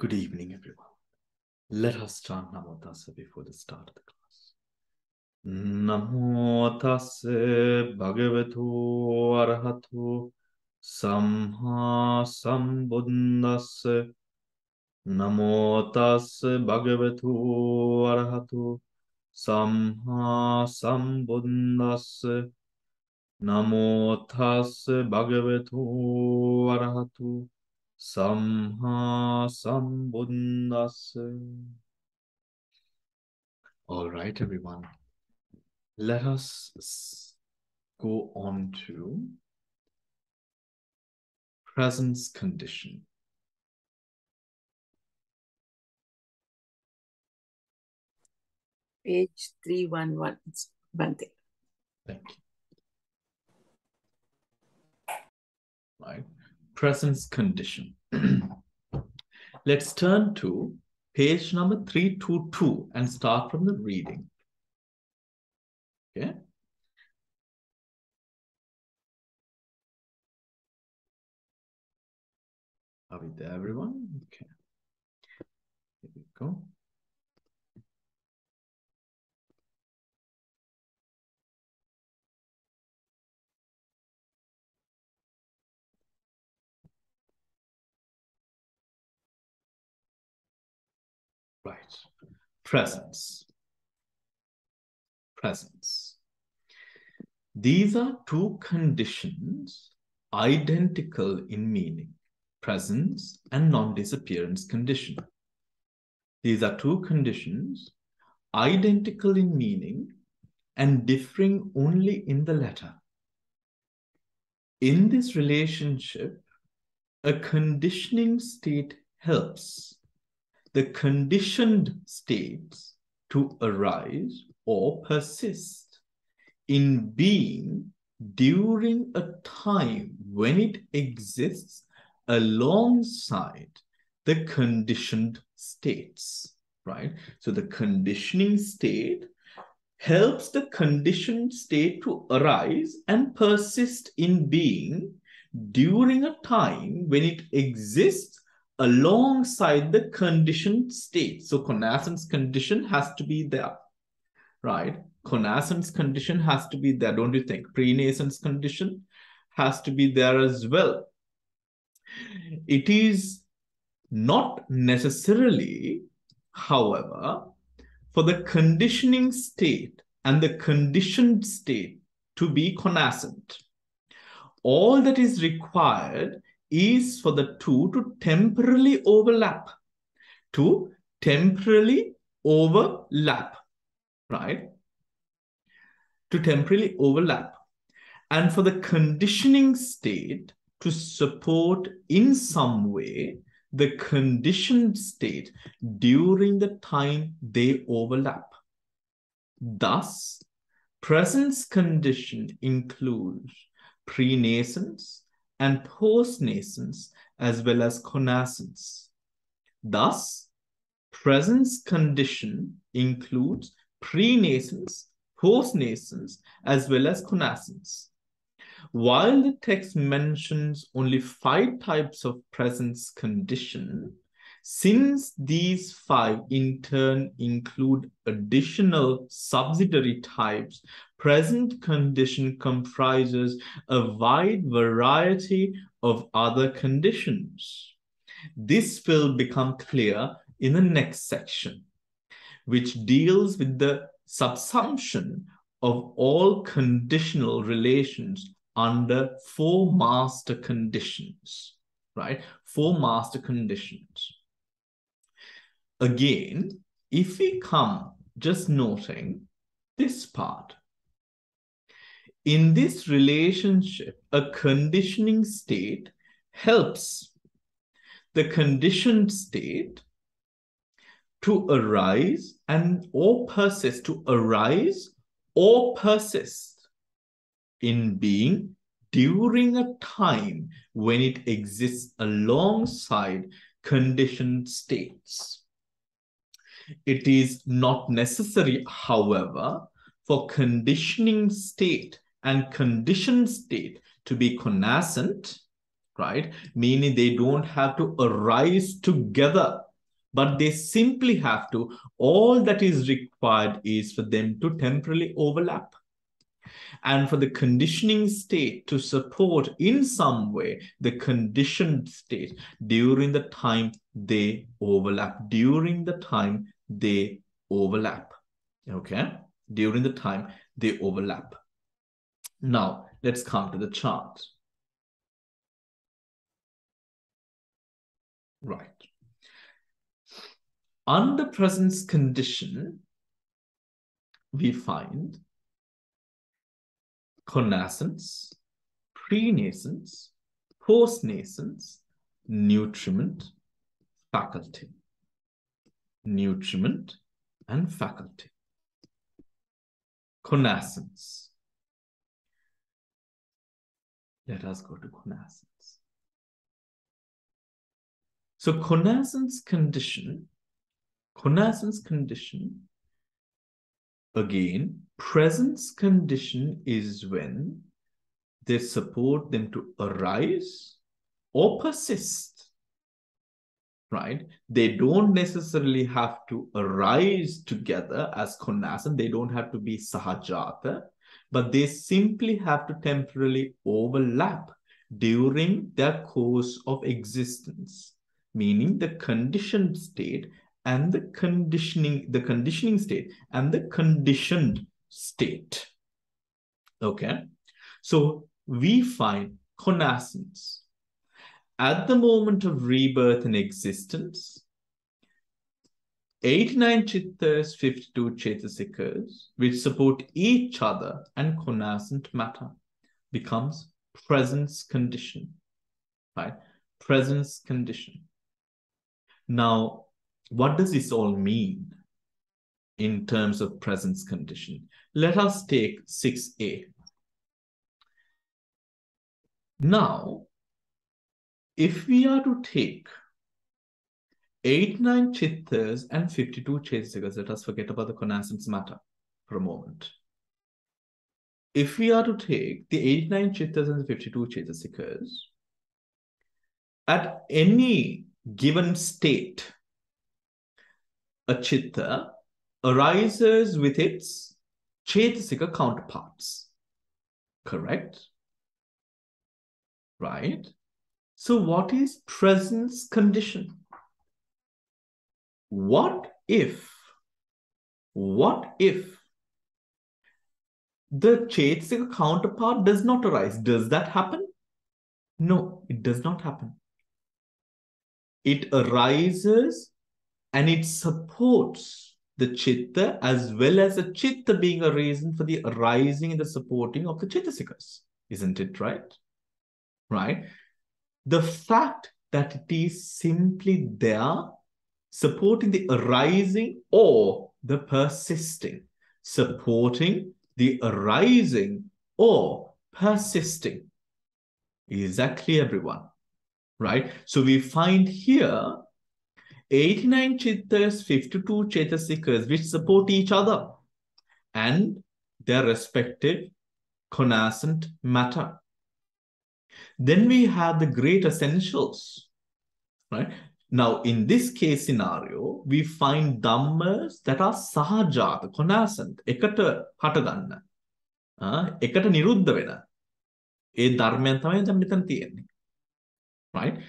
Good evening, everyone. Let us chant Namo Tassa before the start of the class. Namo Tassa Bhagavato Arahato Samma Sambuddhassa. Namo Tassa Bhagavato Arahato Samma Sambuddhassa. Namo Tassa Bhagavato Arahato Samma Sambuddhassa. All right, everyone. Let us go on to presence condition. Page 311, Bhante. Thank you. Right. Presence condition. Let's turn to page number 322 and start from the reading. Okay. Are we there, everyone? Okay. Here we go. Right. Presence. Presence. These are two conditions identical in meaning. Presence and non-disappearance condition. These are two conditions identical in meaning and differing only in the letter. In this relationship, a conditioning state helps the conditioned states to arise or persist in being during a time when it exists alongside the conditioned states, right? So the conditioning state helps the conditioned state to arise and persist in being during a time when it exists alongside the conditioned state. So connaissance condition has to be there, right? Connaissance condition has to be there, don't you think? Pre-nascence condition has to be there as well. It is not necessarily, however, for the conditioning state and the conditioned state to be connaissant. All that is required is for the two to temporarily overlap. To temporarily overlap, right? To temporarily overlap. And for the conditioning state to support in some way the conditioned state during the time they overlap. Thus, presence condition includes pre-nascence and post-nascence as well as connaissance. Thus, presence condition includes pre-nascence, post-nascence as well as connaissance. While the text mentions only 5 types of presence condition, since these 5 in turn include additional subsidiary types, present condition comprises a wide variety of other conditions. This will become clear in the next section, which deals with the subsumption of all conditional relations under 4 master conditions, right? 4 master conditions. Again, if we come just noting this part, in this relationship, a conditioning state helps the conditioned state to arise and or persist, to arise or persist in being during a time when it exists alongside conditioned states. It is not necessary, however, for conditioning state and conditioned state to be connaissant, right? Meaning they don't have to arise together but they simply have to, all that is required is for them to temporarily overlap. And for the conditioning state to support in some way the conditioned state during the time they overlap, during the time they overlap. Okay? During the time they overlap. Now, let's come to the chart. Right. Under presence condition, we find connascence, prenascence, postnascence, nutriment, faculty. Nutriment and faculty. Connascence. Let us go to connascence. So connascence condition, again, presence condition is when they support them to arise or persist, right? They don't necessarily have to arise together as connascence. They don't have to be sahajata, but they simply have to temporarily overlap during their course of existence, meaning the conditioned state and the conditioning state and the conditioned state. Okay, so we find connascence at the moment of rebirth and existence. 89 chittas, 52 chetasikas, which support each other and connascent matter, becomes presence condition, right? Presence condition. Now, what does this all mean in terms of presence condition? Let us take 6a. Now, if we are to take 89 chittas and 52 chetasikas, let us forget about the connascence matter for a moment. If we are to take the 89 chittas and the 52 chetasikas, at any given state, a chitta arises with its chetasika counterparts. Correct? Right? So what is presence condition? What if the chetasika counterpart does not arise? Does that happen? No, it does not happen. It arises and it supports the chitta as well as the chitta being a reason for the arising and the supporting of the chetasikas. Isn't it right? Right? The fact that it is simply there supporting the arising or the persisting, supporting the arising or persisting. Is that clear, everyone? Right? So we find here 89 chittas, 52 chetasikas, which support each other and their respective connascent matter. Then we have the great essentials, right? Now, in this case scenario, we find dhammas that are sahajata, connascent, ekata hataganna, ekata niruddha vena. E dharmayan thamai දැන් මෙතන තියෙන්නේ. Right?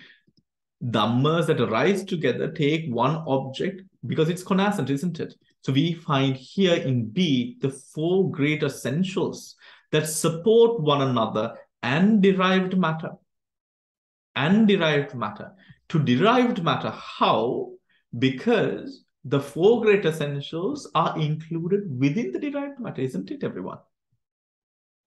Dhammas that arise together take one object because it's connascent, isn't it? So we find here in B the four great essentials that support one another and derived matter. And derived matter. To derived matter, how? Because the four great essentials are included within the derived matter, isn't it, everyone?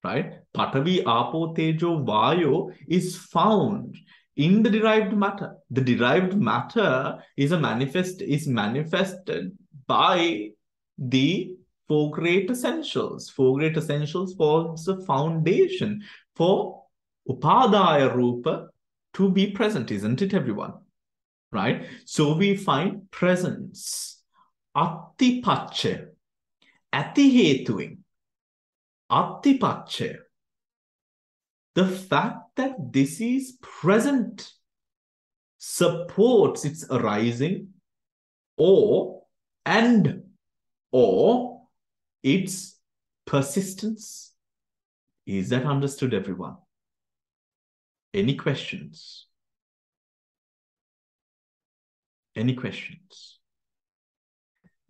Right? Patavi, Apo, Tejo, Vayo is found in the derived matter. The derived matter is manifested by the four great essentials. Four great essentials forms the foundation for Upadaya Rupa to be present, isn't it, everyone? Right? So we find presence, Attipache, Atihetuing, Attipache. The fact that this is present supports its arising or its persistence. Is that understood, everyone? Any questions? Any questions?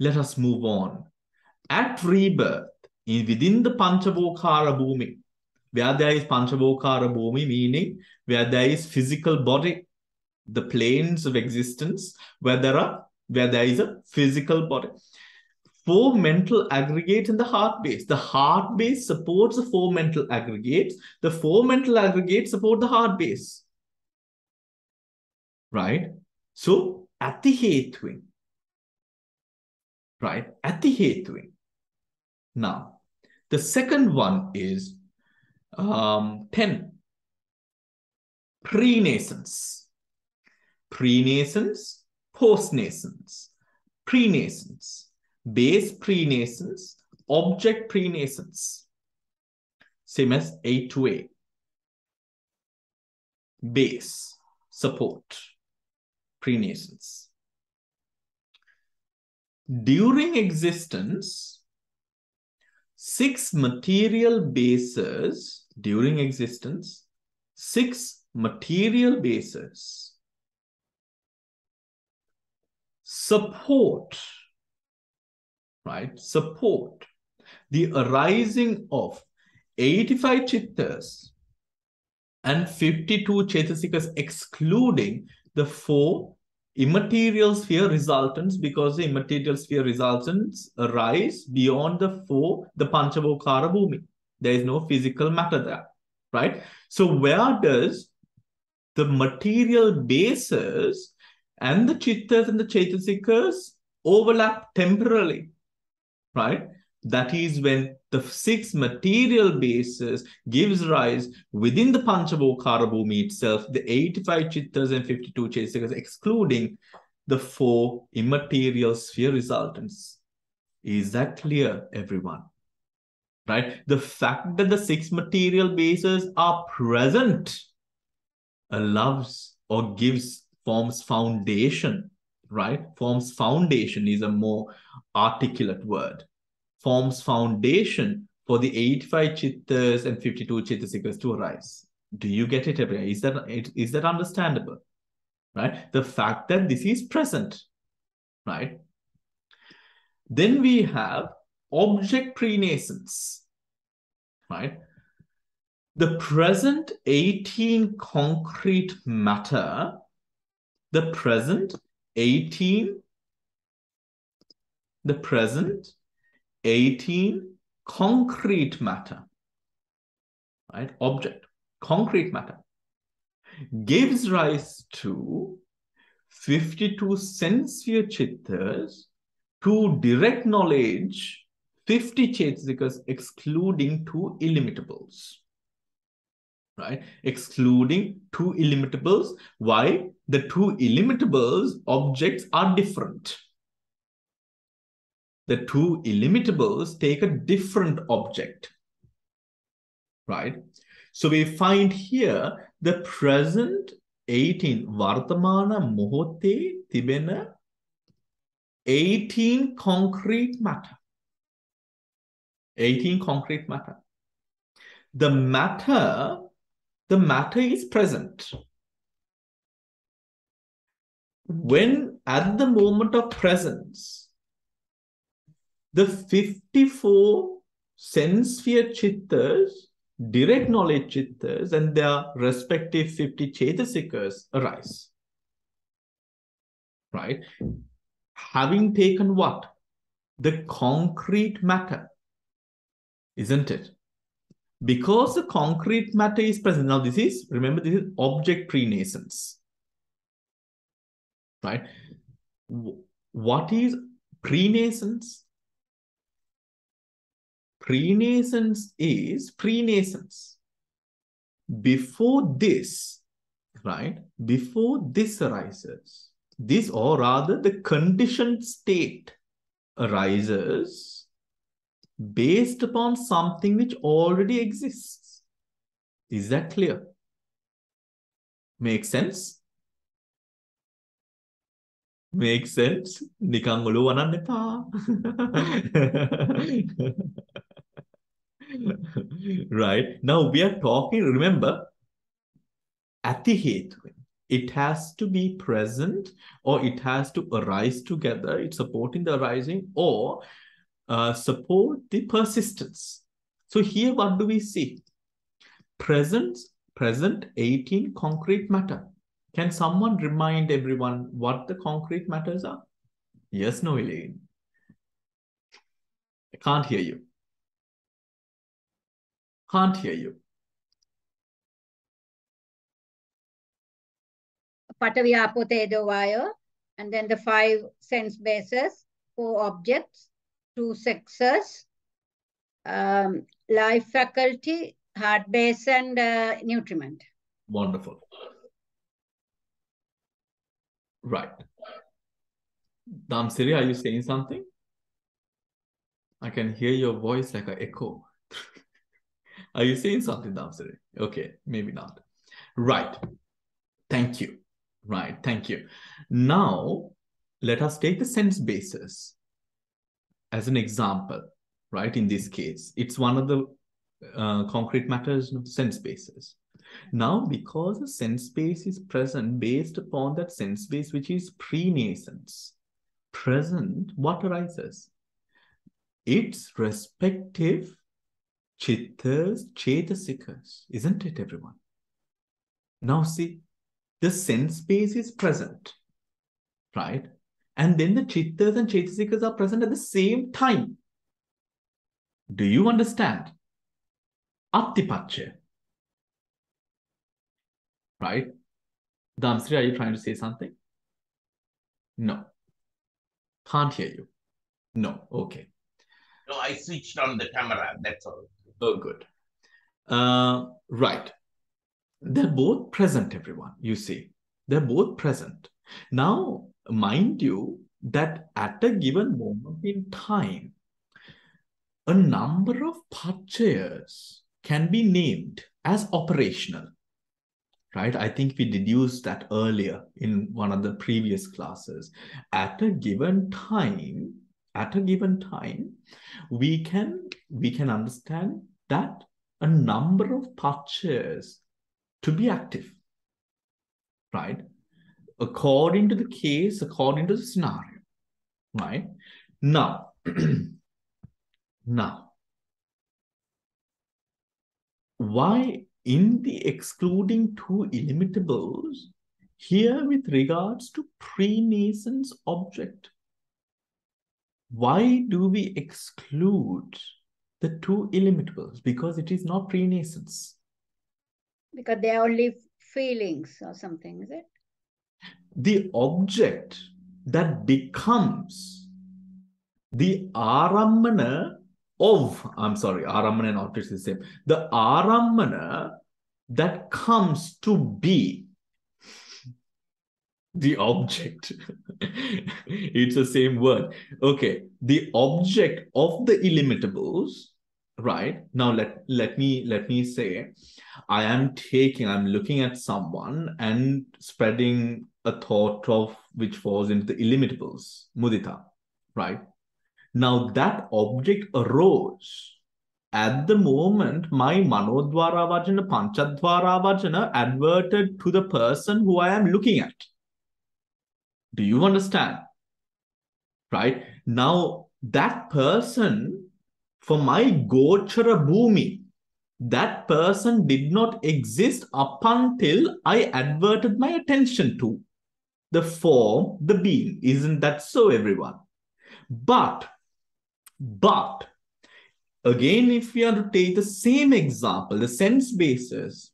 Let us move on. At rebirth, within the Panchavokara Bhumi, where there is Panchavokara Bhumi, meaning where there is physical body, the planes of existence, where there is a physical body. Four mental aggregates in the heart base. The heart base supports the four mental aggregates. The four mental aggregates support the heart base. Right? So, at the Hetwing. Right? At the Hetwing. Now, the second one is 10. Pre-nascence. Pre-nascence, post-nascence. Pre-nascence. Base pre-nascence, object pre-nascence. Same as A to A. Base, support, pre-nascence. During existence, 6 material bases, during existence, 6 material bases support, right? Support the arising of 85 chittas and 52 chetasikas, excluding the 4 immaterial sphere resultants, because the immaterial sphere resultants arise beyond the Panchavokara Bhumi. There is no physical matter there, right? So where does the material bases and the chittas and the chetasikas overlap temporarily, right? That is when the 6 material bases gives rise within the Panchavokara Bhumi itself, the 85 chittas and 52 chetasikas, excluding the 4 immaterial sphere resultants. Is that clear, everyone? Right? The fact that the 6 material bases are present allows or forms foundation, right? Forms foundation is a more articulate word. Forms foundation for the 85 chittas and 52 chetasikas to arise. Do you get it, everyone? Is that understandable? Right? The fact that this is present, right? Then we have object pre-nascence, right? The present 18 concrete matter, the present 18 concrete matter, right? Object, concrete matter, gives rise to 52 sense-sphere chittas, to direct knowledge, 50 chetasikas, excluding 2 illimitables. Right? Excluding 2 illimitables. Why? The 2 illimitables objects are different. The 2 illimitables take a different object. Right? So we find here the present 18 Vartamana Mohote Tibena 18 concrete matter. 18 concrete matter. The matter is present. When at the moment of presence, the 54 sense-sphere chittas, direct knowledge chittas, and their respective 50 chetasikas arise. Right? Having taken what? The concrete matter, isn't it? Because the concrete matter is present. Now remember, this is object pre-nascence. Right? What is pre-nascence? Pre-nascence is pre-nascence. Before this, right? Before this arises, this, or rather the conditioned state arises based upon something which already exists. Is that clear? Make sense? Makes sense? Nikan olu wanan epa. Right. Now we are talking, remember, ati hetuwen. It has to be present or it has to arise together. It's supporting the arising or support the persistence. So here what do we see? Present 18 concrete matter. Can someone remind everyone what the concrete matters are? Yes, no, Elaine. I can't hear you. Can't hear you. Patavi, Apo, Tejo, Vaya, and then the 5 sense bases, 4 objects, 2 sexes, life faculty, heart base, and nutriment. Wonderful. Right. Damsiri, are you saying something? I can hear your voice like an echo. Are you saying something, Damsiri? Okay, maybe not. Right. Thank you. Right. Thank you. Now, let us take the sense basis as an example, right? In this case, it's one of the concrete matters, sense basis. Now, because the sense base is present based upon that sense base, which is pre-nascence, present, what arises? Its respective chittas, chetasikas, isn't it, everyone? Now, see, the sense base is present, right? And then the chittas and chetasikas are present at the same time. Do you understand? Attipache. Right? Damsri, are you trying to say something? No. Can't hear you. No. Okay. No, I switched on the camera. That's all. Oh, good. Right. They're both present, everyone. You see, they're both present. Now, mind you that at a given moment in time, a number of pachayas can be named as operational. Right? I think we deduced that earlier in one of the previous classes. At a given time, we can understand that a number of pachayas to be active, right? According to the case, according to the scenario, right? Now, why in the excluding 2 illimitables here with regards to pre-nascence object? Why do we exclude the 2 illimitables? Because it is not pre-nascence. Because they are only feelings or something, is it? The object that becomes the arammana of, I'm sorry, arammana and object is the same. The arammana that comes to be the object. It's the same word. Okay, the object of the illimitables, right? Now let me say, I'm looking at someone and spreading a thought of which falls into the illimitables, mudita, right? Now that object arose at the moment my manodvara vajana, panchadvara vajana adverted to the person who I am looking at. Do you understand? Right? Now, that person, for my gochara bhumi, that person did not exist up until I adverted my attention to the form, the being. Isn't that so, everyone? But, again, if we are to take the same example, the sense basis,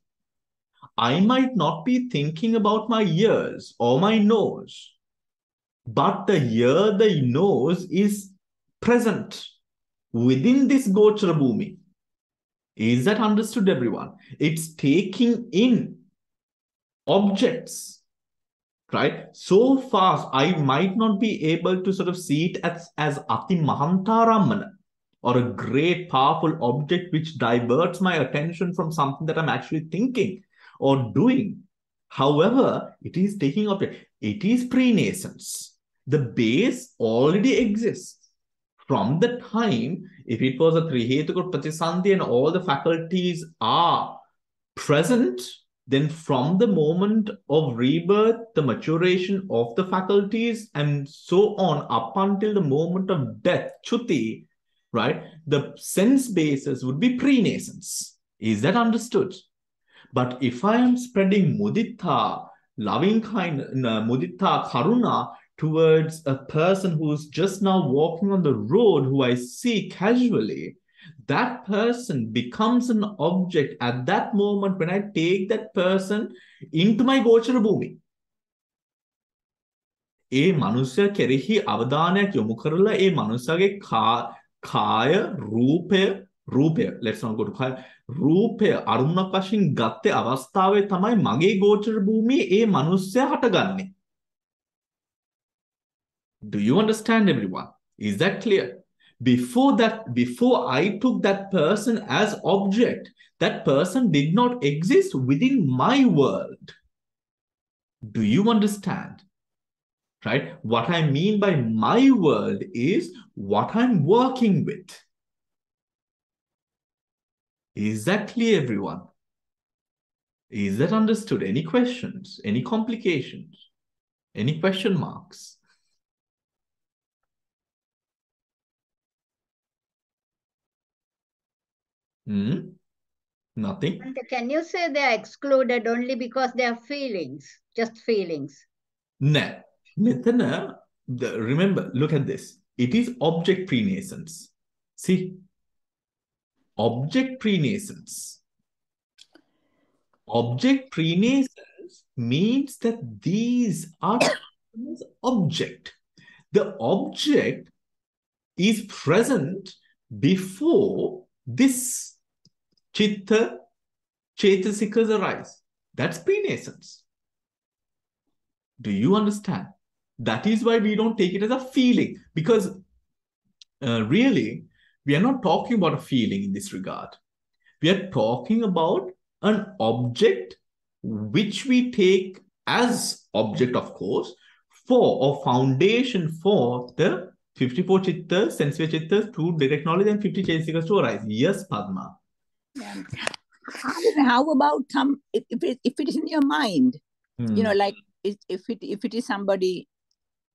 I might not be thinking about my ears or my nose, but the ear, the nose is present within this gochara bhumi. Is that understood, everyone? It's taking in objects, right? So fast, I might not be able to sort of see it as ati mahantarammana, or a great powerful object which diverts my attention from something that I'm actually thinking or doing. However, it is taking object. It is pre-nascence. The base already exists. From the time, if it was a Trihetuka Pratisandhi and all the faculties are present, then from the moment of rebirth, the maturation of the faculties and so on up until the moment of death, Chuti, right? The sense basis would be pre-nascence. Is that understood? But if I am spreading mudita, loving kindness, mudita, karuna towards a person who's just now walking on the road who I see casually, that person becomes an object at that moment when I take that person into my gochara bhumi. ඒ මනුස්සයා කෙරෙහි අවධානයක් යොමු කරලා ඒ මනුස්සයාගේ කාය රූපය let's not go to කාය රූපය අරුණක් වශයෙන් ගත්තේ අවස්ථාවේ තමයි මගේ ගෝචර භූමියේ ඒ මනුස්සයා හටගන්නේ. Do you understand, everyone? Is that clear? Before I took that person as object, that person did not exist within my world. Do you understand? Right? What I mean by my world is what I'm working with. Is that clear, everyone? Is that understood? Any questions? Any complications? Any question marks? Nothing? And can you say they are excluded only because they are feelings, just feelings? No. Remember, look at this. It is object prenascence. See? Object prenascence. Object prenascence means that these are object. The object is present before this chitta, chetasikas arise. That's prenascence. Do you understand? That is why we don't take it as a feeling, because really, we are not talking about a feeling in this regard. We are talking about an object which we take as object, of course, for or foundation for the 54 chittas, sensual chittas, to direct knowledge, and 50 chaitasikas to arise. Yes, Padma. Yeah. How about if it is in your mind, you know, like if it is somebody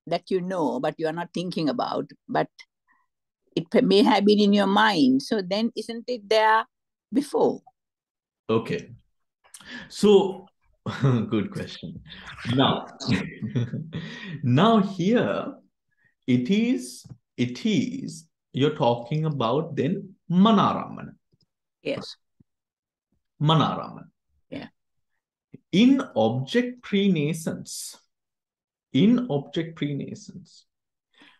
that you know, but you are not thinking about, but it may have been in your mind. So then isn't it there before? Okay. So, good question. Now, now here, it is, you're talking about then Manaramana. Yes. Manaramana. Yeah. In object prenascence,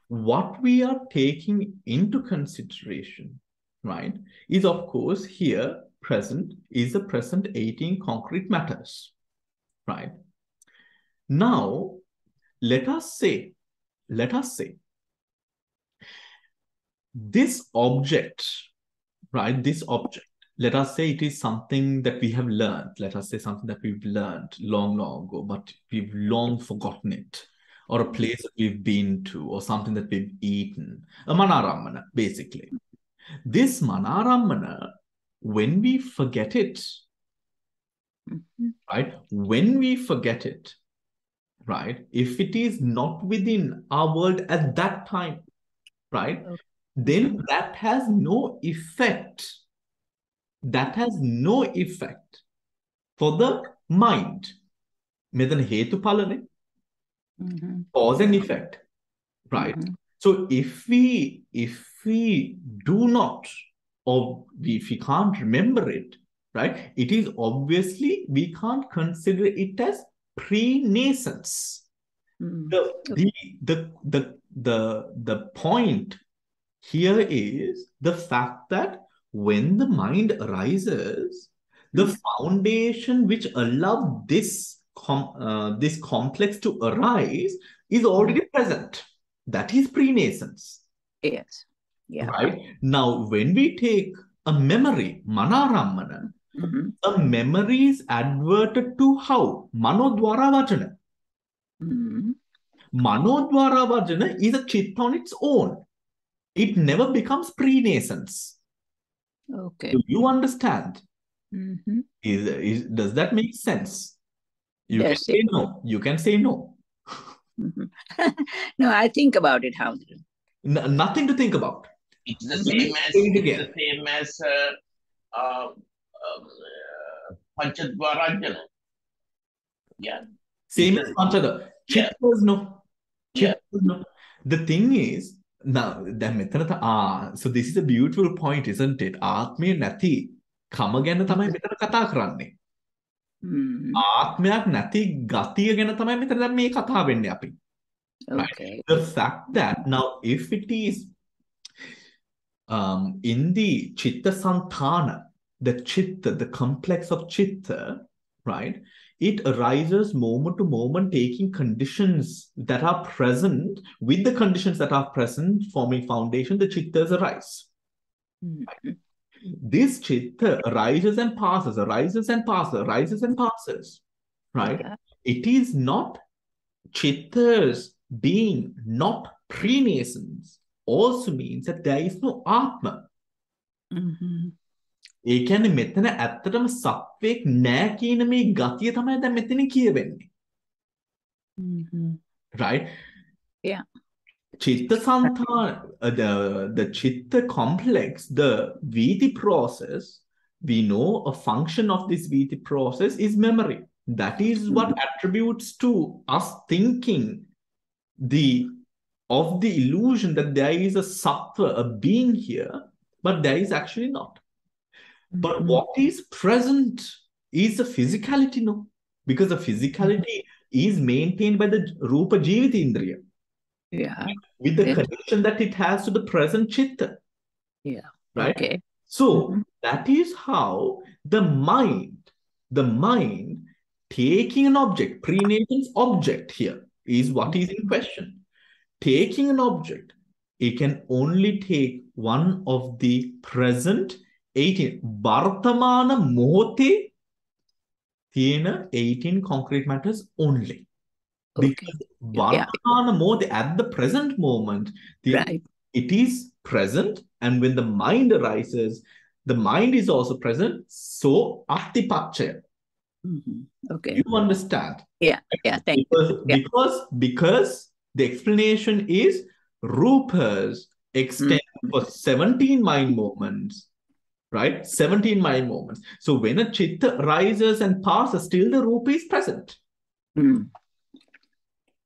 what we are taking into consideration, right, is of course here present is the present 18 concrete matters, right? Now, let us say, this object, right, this object, let us say it is something that we have learned. Let us say something that we've learned long, long ago, but we've long forgotten it. Or a place that we've been to, or something that we've eaten. A Manaramana, basically. This Manaramana, when we forget it, right? When we forget it, right? If it is not within our world at that time, right? Then that has no effect. That has no effect for the mind. Medan hetu palane. Cause and effect, right? So if we do not, or if we can't remember it, right, it is obviously we can't consider it as prenascence. The point here is the fact that when the mind arises, the foundation which allowed this complex to arise is already present. That is prenascence. Yes. Yeah. Right? Now, when we take a memory, Manaramana, a memory is adverted to how? Mano dwara vachana. Manodvara Vajana is a chitta on its own. It never becomes pre-nascence. Okay. Do you understand? Mm-hmm. Does that make sense? You can Yes, say no. You can say no. Mhm. No, I think about it, how. Nothing to think about. It's the Let me same as say it again. Panchadvarajana. Yeah. Same It's as a- Panchada. Yeah. Chittas no. Yeah. Chittas no. The thing is, now, so this is a beautiful point, isn't it? Atme nati. Kama ගැන තමයි මෙතන කතා කරන්නේ. Mm, ආත්මයක් නැති ගතිය ගැන තමයි මෙතන දැන් මේ කතා වෙන්නේ අපි. Right? okay. The fact that now if it is in the chitta santana, the chitta, the complex of chitta, right? It arises moment to moment, taking conditions that are present. With the conditions that are present, forming foundation, the chittas arise. Mhm. This chitta arises and passes, arises and passes, arises and passes, right? Yeah. It is not chittas being not pre-nascence also means that there is no atma. Mhm. ඒ කියන්නේ මෙතන ඇත්තටම සත්වෙක් නෑ කියන මේ ගතිය තමයි දැන් මෙතන කියවෙන්නේ. Mhm. Right? Yeah. Chitta santana, the chitta complex, the viti process, we know a function of this viti process is memory. That is what attributes to us thinking of the illusion that there is a sattva, a being here, but there is actually not. But Mhm. what is present is the physicality, no? Because the physicality is maintained by the Rupa Jivita Indriya. Yeah. With the Yes. connection that it has to the present chitta, Yeah. right? Okay. So Mhm. that is how the mind taking an object, pre-nascence object here is what is in question. Taking an object, it can only take one of the present 18. Vartamana mohote තියෙන 18 concrete matters only. Okay. Because Yeah. Vartamana mohote at the present moment, Right. it is present, and when the mind arises, the mind is also present. So Atipachaya. Mhm. Okay. You understand? Yeah. Yeah. Thank you. Yeah. Because the explanation is Rupas extend for 17 mind movements, right? 17 mind movements. So when a chitta rises and passes, still the Rupa is present, Mm.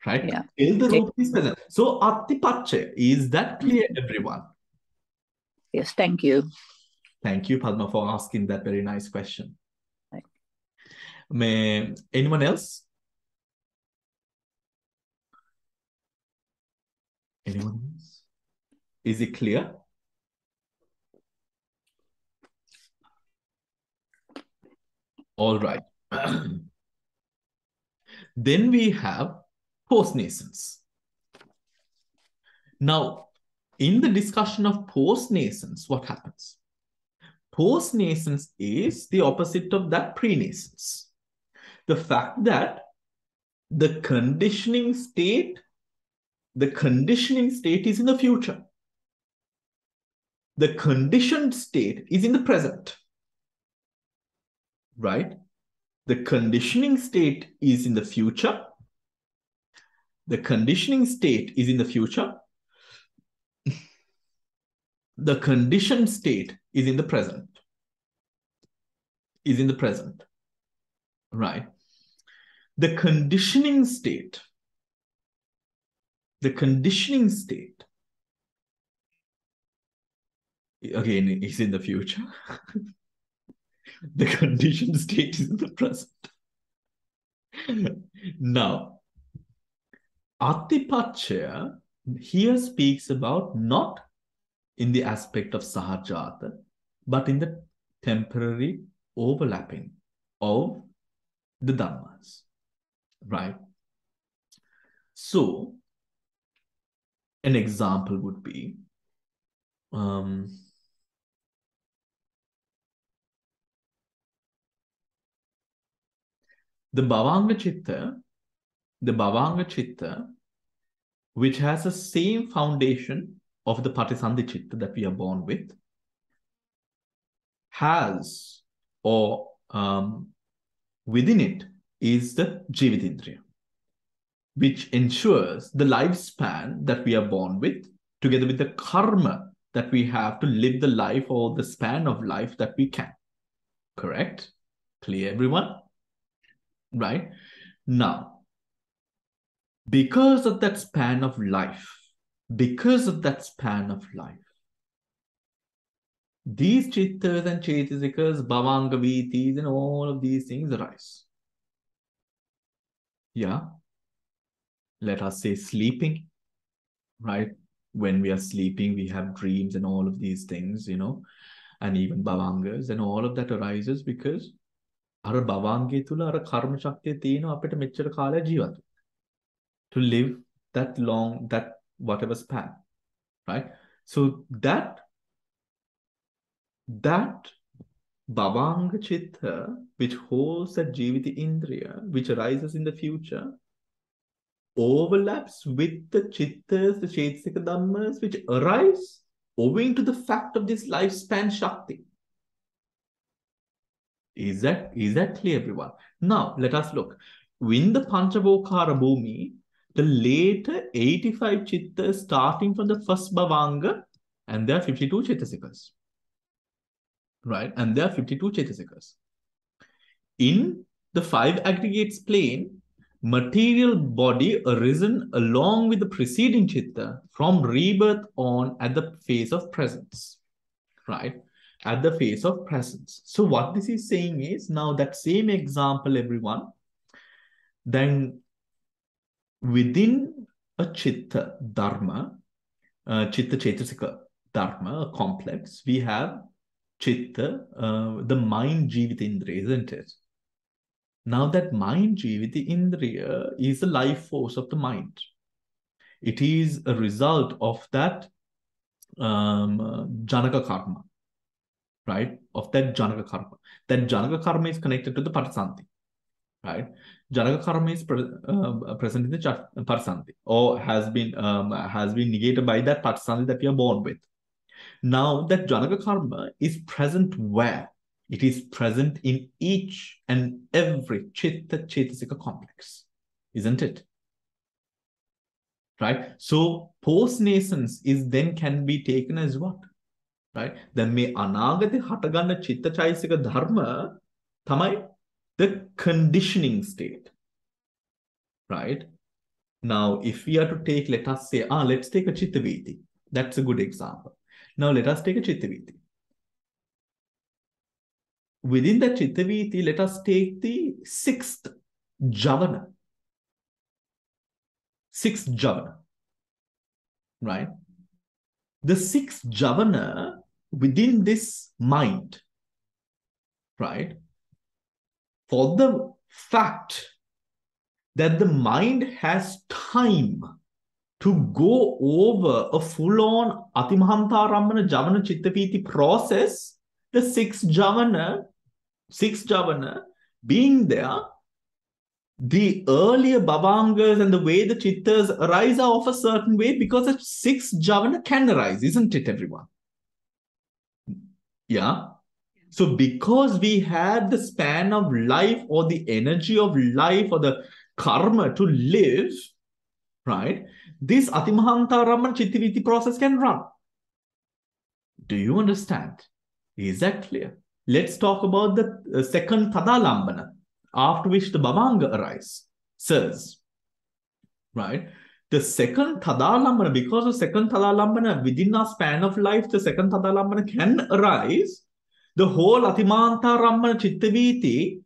right? Yeah. Still the Okay. Rupa is present. So Atipachaya, is that clear, everyone? Yes. Thank you. Thank you, Padma, for asking that very nice question. Right. Anyone else? Anyone else? Is it clear? All right. Then we have post-nascence. Now, in the discussion of post-nascence, what happens? Post-nascence is the opposite of that pre-nascence. The fact that the conditioning state is in the future. The conditioned state is in the present. Right? The conditioning state is in the future. The conditioning state is in the future. The conditioned state is in the present. Is in the present. Right? The conditioning state again is in the future. The conditioned state is in the present. Now, Atipachaya here speaks about not in the aspect of Sahajata, but in the temporary overlapping of the Dhammas. Right? So, an example would be the Bhavanga Chitta which has the same foundation of the Patisandhi Chitta that we are born with, has, or within it is the Jivitindriya, which ensures the lifespan that we are born with, together with the karma that we have to live the life or the span of life that we can. Correct? Clear, everyone? Right? Now, because of that span of life, these chittas and chaitasikas, bhavanga vitis, and all of these things arise. Yeah. Let us say sleeping, right? When we are sleeping, we have dreams and all of these things, you know, and even bhavangas, and all of that arises because ara bhavange tula ara karma shaktiya thiyena apita mechchara kala jeewath to live that long, that whatever span, right? So that bhavanga chitta, which holds that jiviti indriya, which arises in the future, overlaps with the chittas, the chaitasika dhammas, which arise owing to the fact of this lifespan shakti. Is that clear, everyone? Now, let us look. In the Panchavokara Bhumi, the later 85 chittas starting from the first bhavanga, and there are 52 chaitasikas. Right? And there are 52 chaitasikas. In the 5 aggregates plane, material body arisen along with the preceding chitta from rebirth on at the phase of presence. Right? At the phase of presence. So what this is saying is, now that same example, everyone, then within a chitta dharma, chitta chaitasika dharma, a complex, we have chitta, the mind jivitindriya, isn't it? Now that mind jivitindriya is the life force of the mind. It is a result of that janaka karma, right? Of that janaka karma. That janaka karma is connected to the Patisanti, right? Janaka karma is present in the Patisanti, or has been negated by that Patisanti that we are born with. Now that janaka karma is present where? It is present in each and every chitta chaitasika complex, isn't it? Right? So post-nascence is then can be taken as what? Right? Then me anagati hataganna chitta chaitasika dharma thamai the conditioning state. Right? Now, if we are to take, let us say, let's take a chitta viti. That's a good example. Now, let us take a chitta viti. Within the chitta viti, let us take the 6th javana. 6th javana. Right? The 6th javana within this mind, right? For the fact that the mind has time to go over a full-on Atimahantarammana Javana Chittapiti process, the 6th Javana being there, the earlier Bhavangas and the way the Chittas arise are of a certain way because the 6th Javana can arise, isn't it, everyone? Yeah. So because we had the span of life or the energy of life or the karma to live, right, this Atimahantarammana Chittaviti process can run. Do you understand? Is that clear? Let's talk about the second Tadalambana, after which the Bhavanga arise, says, right? The second Tadalambana, because of second Tadalambana, within our span of life, the second Tadalambana can arise. The whole Atimahantarammana Chittaviti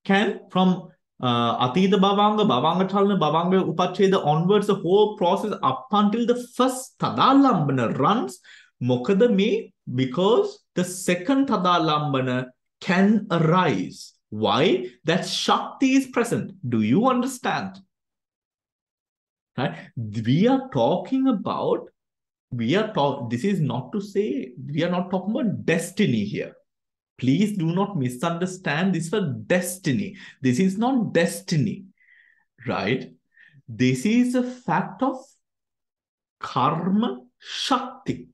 can, from Atida Bhavanga, Bhavanga Chalana, Bhavanga Upacheda onwards, the whole process up until the first Tadalambana runs, Mokada me, because the second Tadalambana can arise. Why? That Shakti is present. Do you understand? Right? We are talking about, this is not to say, we are not talking about destiny here. Please do not misunderstand this for destiny. This is not destiny, right? This is a fact of karma shakti.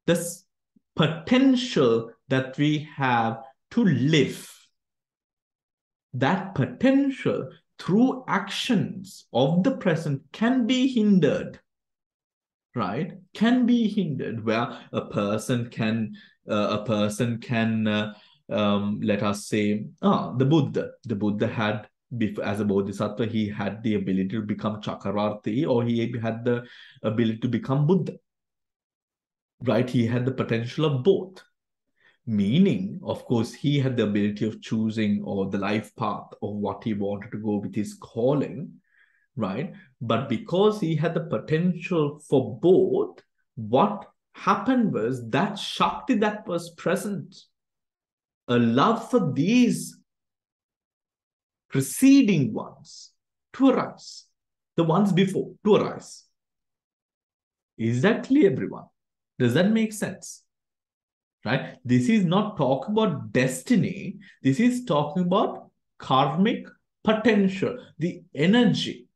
This potential that we have to live. That potential through actions of the present can be hindered, right? Can be hindered, where a person can, let us say, the Buddha had, as a bodhisattva, he had the ability to become Chakravarti, or he had the ability to become Buddha, right? He had the potential of both. Meaning, of course, he had the ability of choosing or the life path of what he wanted to go with his calling, right? But because he had the potential for both, what happened was that Shakti that was present, a love for these preceding ones to arise, the ones before to arise. Is that clear, everyone? Does that make sense? Right? This is not talking about destiny. This is talking about karmic potential, the energy,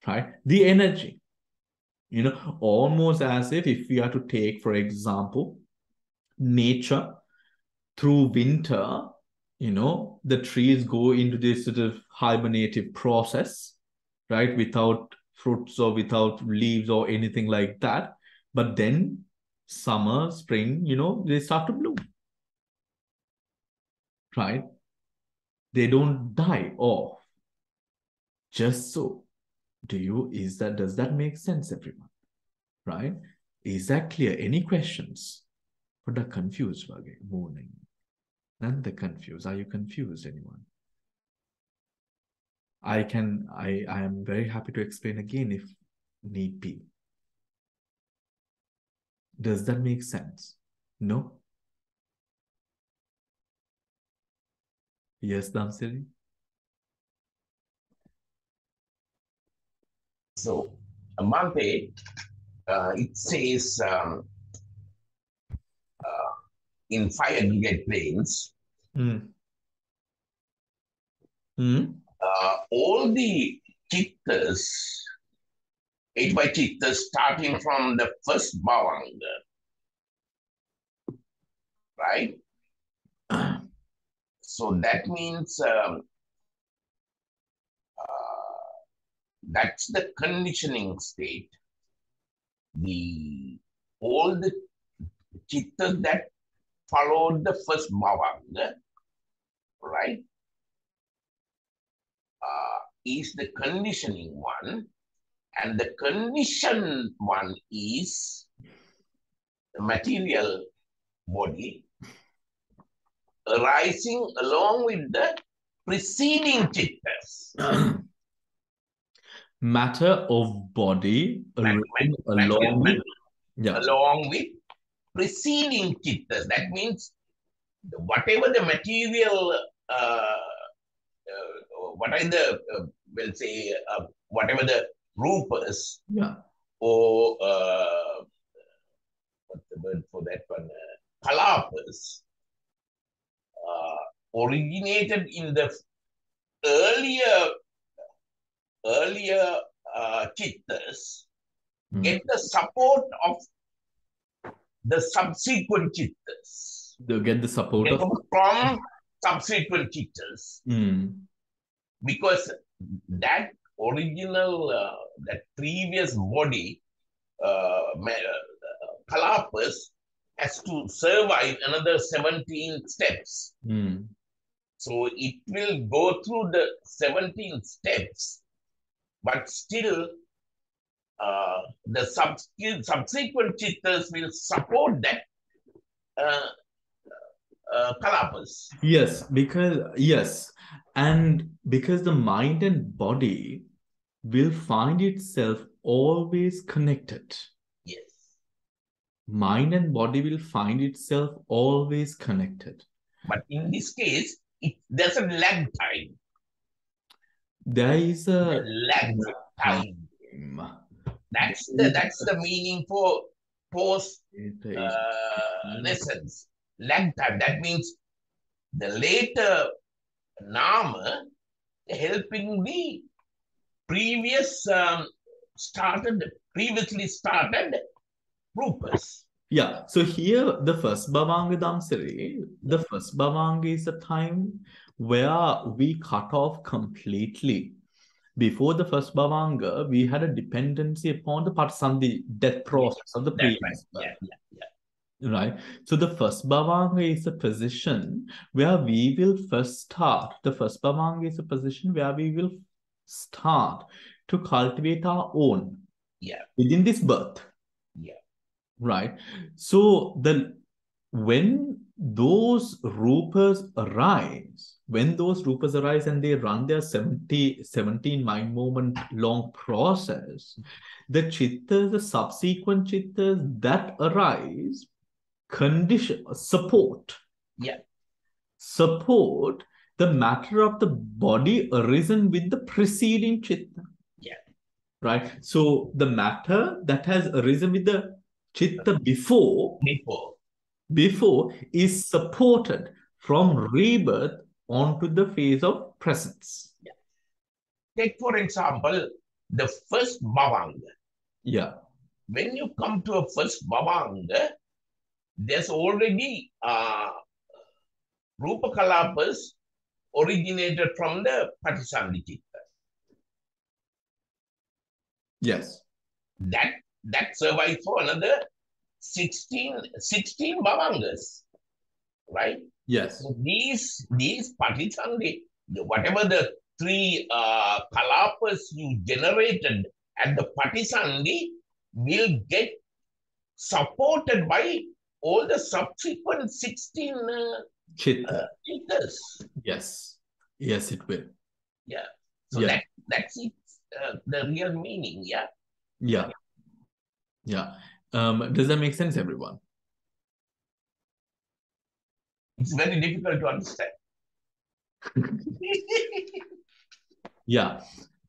right? The energy, almost as if we are to take, for example, nature through winter, the trees go into this sort of hibernative process, right? Without fruits or without leaves or anything like that. But then summer, spring, they start to bloom, right? They don't die off. Just so. Does that make sense, everyone? Right? Is that clear? Any questions? For the confused morning. None the confused. Are you confused, anyone? I am very happy to explain again if need be. Does that make sense? No? Yes, Damsiri? So, Bhante, it says in 5 aggregate planes, all the chittas, 8 by chittas, starting from the first bhavanga, right? So that means that's the conditioning state. All the chittas that followed the first bhavanga, right, is the conditioning one, and the conditioned one is the material body arising along with the preceding chittas. Matter of body along with preceding chittas. That means whatever the material, whatever the rupas, or what's the word for that one? Kalapas, originated in the earlier chittas, get the support of the subsequent chittas. They'll get the support from subsequent chittas. Because that original, that previous body, kalapas, has to survive another 17 steps. So it will go through the 17 steps, but still the subsequent chittas will support that kalapas. Yes, and because the mind and body will find itself always connected. Yes. Mind and body will find itself always connected. But in this case, there's a lag time. There is a lag time. That's the meaning for post lessons. Lag time. That means the later nama helping the previous previously started rupas. Yeah, so here the first Bhavanga Damsari, the first Bhavanga is a time where we cut off completely. Before the first Bhavanga, we had a dependency upon the Patsandi death process of the previous birth. Right. So the first Bhavanga is a position where we will first start. The first Bhavanga is a position where we will start to cultivate our own within this birth. Right. So when those rupas arise, and they run their 17 mind movement long process, the chittas, the subsequent chittas that arise, support the matter of the body arisen with the preceding chitta. Right. So the matter that has arisen with the chitta before is supported from rebirth onto the phase of presence. Take for example the first Bhavanga. When you come to a first Bhavanga, there's already Rupa Kalapas originated from the Patisandi Chitta. That survives for another 16 Bhavangas, right? So these Patisandi, whatever the three Kalapas you generated at the Patisandi will get supported by all the subsequent 16 chittas. Yes, it will. So that's it, the real meaning. Does that make sense, everyone? It's very difficult to understand.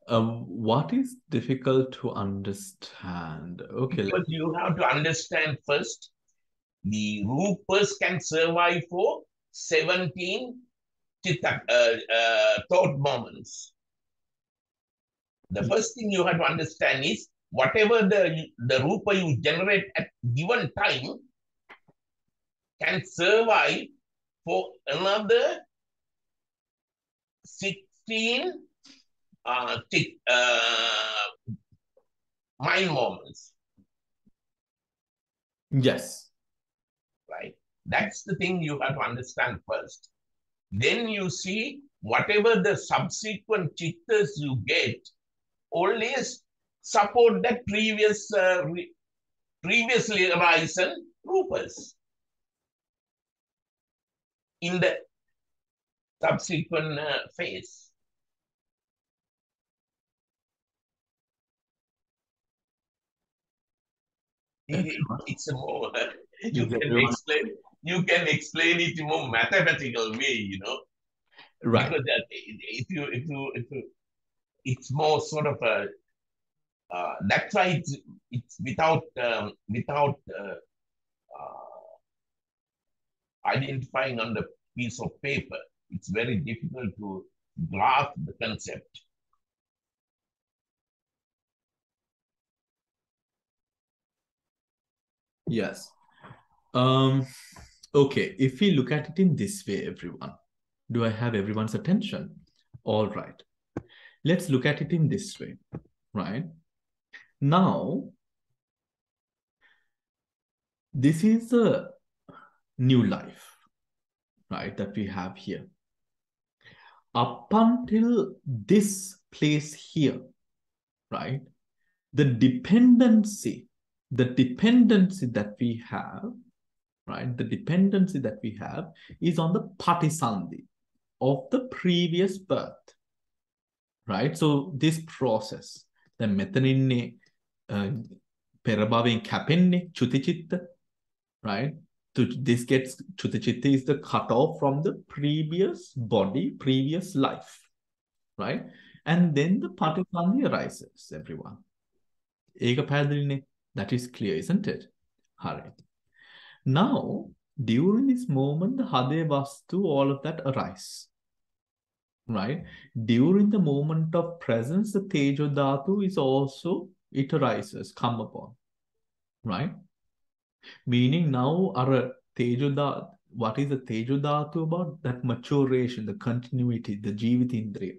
What is difficult to understand? Okay. Because you have to understand first, the rupas can survive for 17 chitta, thought moments. The first thing you have to understand is whatever the rupa you generate at given time can survive for another 16 mind moments. Right? That's the thing you have to understand first. Then you see whatever the subsequent chittas you get, always support that previously arisen rupas in the subsequent phase. It's a more you can explain it in a more mathematical way, Right. Because if it's more sort of a that's why it's without identifying on the piece of paper. It's very difficult to grasp the concept. Yes. Okay, if we look at it in this way, everyone, do I have everyone's attention? All right. Let's look at it in this way, right? Now, this is a new life, right, that we have here. Up until this place here, right, the dependency that we have, right, the dependency that we have is on the patisandhi of the previous birth, right? So this process, the metaninne perabhavin kapenne chutichitta, right? So this gets chutichitta is the cutoff from the previous body, previous life, right? And then the patisandhi arises, everyone. Eka padrine, that is clear, isn't it? All right. Now, during this moment, the hade vastu, all of that arise. Right? During the moment of presence, the tejo dhatu is also it arises, come upon, right? Meaning now, what is the Tejodhatu about? That maturation, the continuity, the Jivitindriya,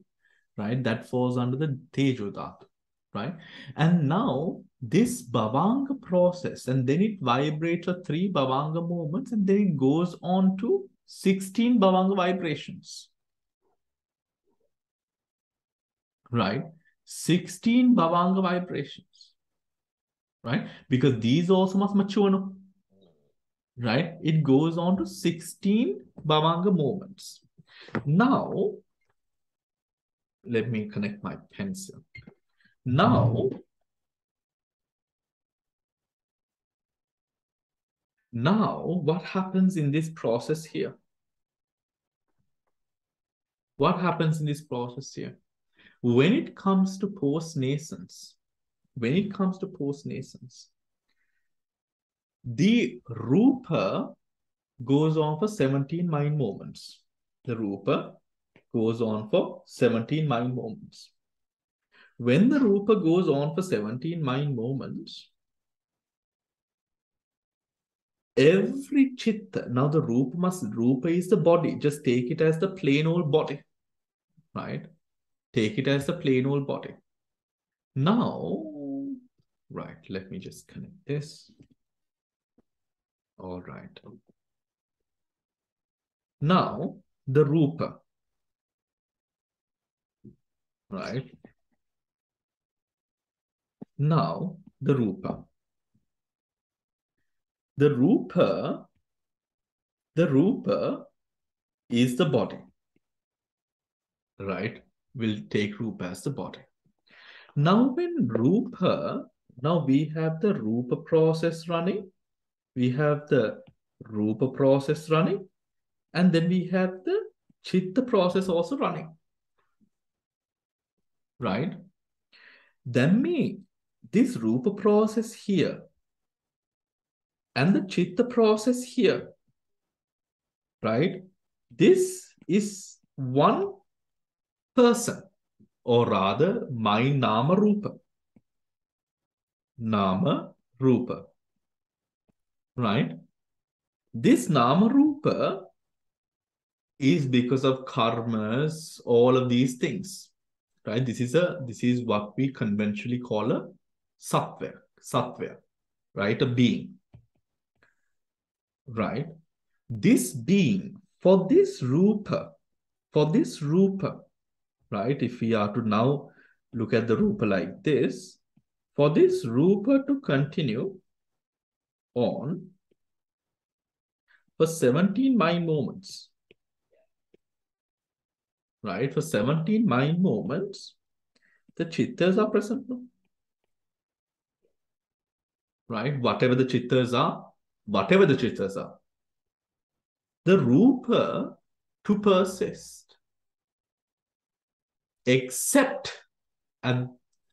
right? That falls under the Tejodhatu, right? And now this Bhavanga process, and then it vibrates for 3 Bhavanga movements, and then it goes on to 16 Bhavanga vibrations, right? 16 Bhavanga vibrations, right? Because these also must mature, no? Right? It goes on to 16 Bhavanga movements. Now, let me connect my pencil. Now, what happens in this process here? What happens in this process here? When it comes to post-nascence, the Rupa goes on for 17 mind moments. The Rupa goes on for 17 mind moments. When the Rupa goes on for 17 mind moments, every Chitta, now the Rupa is the body. Just take it as the plain old body, right? Take it as the plain old body. Now, right, let me just connect this. All right. Now, the Rupa, right? Now, the Rupa. The Rupa is the body, right? We'll take Rupa as the body. Now, now we have the Rupa process running. We have the Rupa process running. And then we have the Chitta process also running, right? Then this Rupa process here and the Chitta process here, right? This is one person, or rather my Nama Rupa. Nama Rupa, right? This Nama Rupa is because of karmas, all of these things, right? This is what we conventionally call a sattva, right? A being, right? This being, for this Rupa, right? If we are to now look at the Rupa like this, for this Rupa to continue on for 17 mind moments, right? For 17 mind moments, the Chittas are present, no? Right? Whatever the Chittas are, the Rupa to persist, except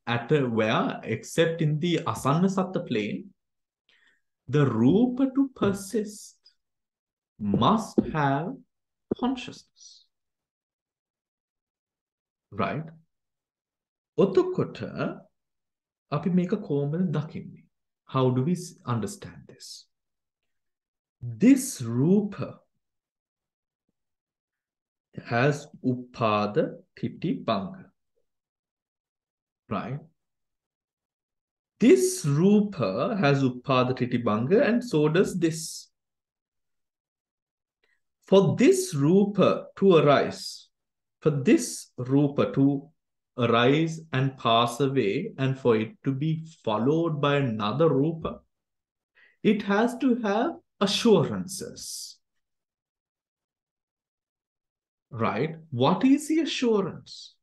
except in the Asanna Satta plane, the Rupa to persist must have consciousness, right? Otukota api meka komada dakinne. How do we understand this? This Rupa has Upada Titi Banga, right? This Rupa has Upada Titi Banga, and so does this. For this Rupa to arise, and pass away, and for it to be followed by another Rupa, it has to have assurances. Right? What is the assurance?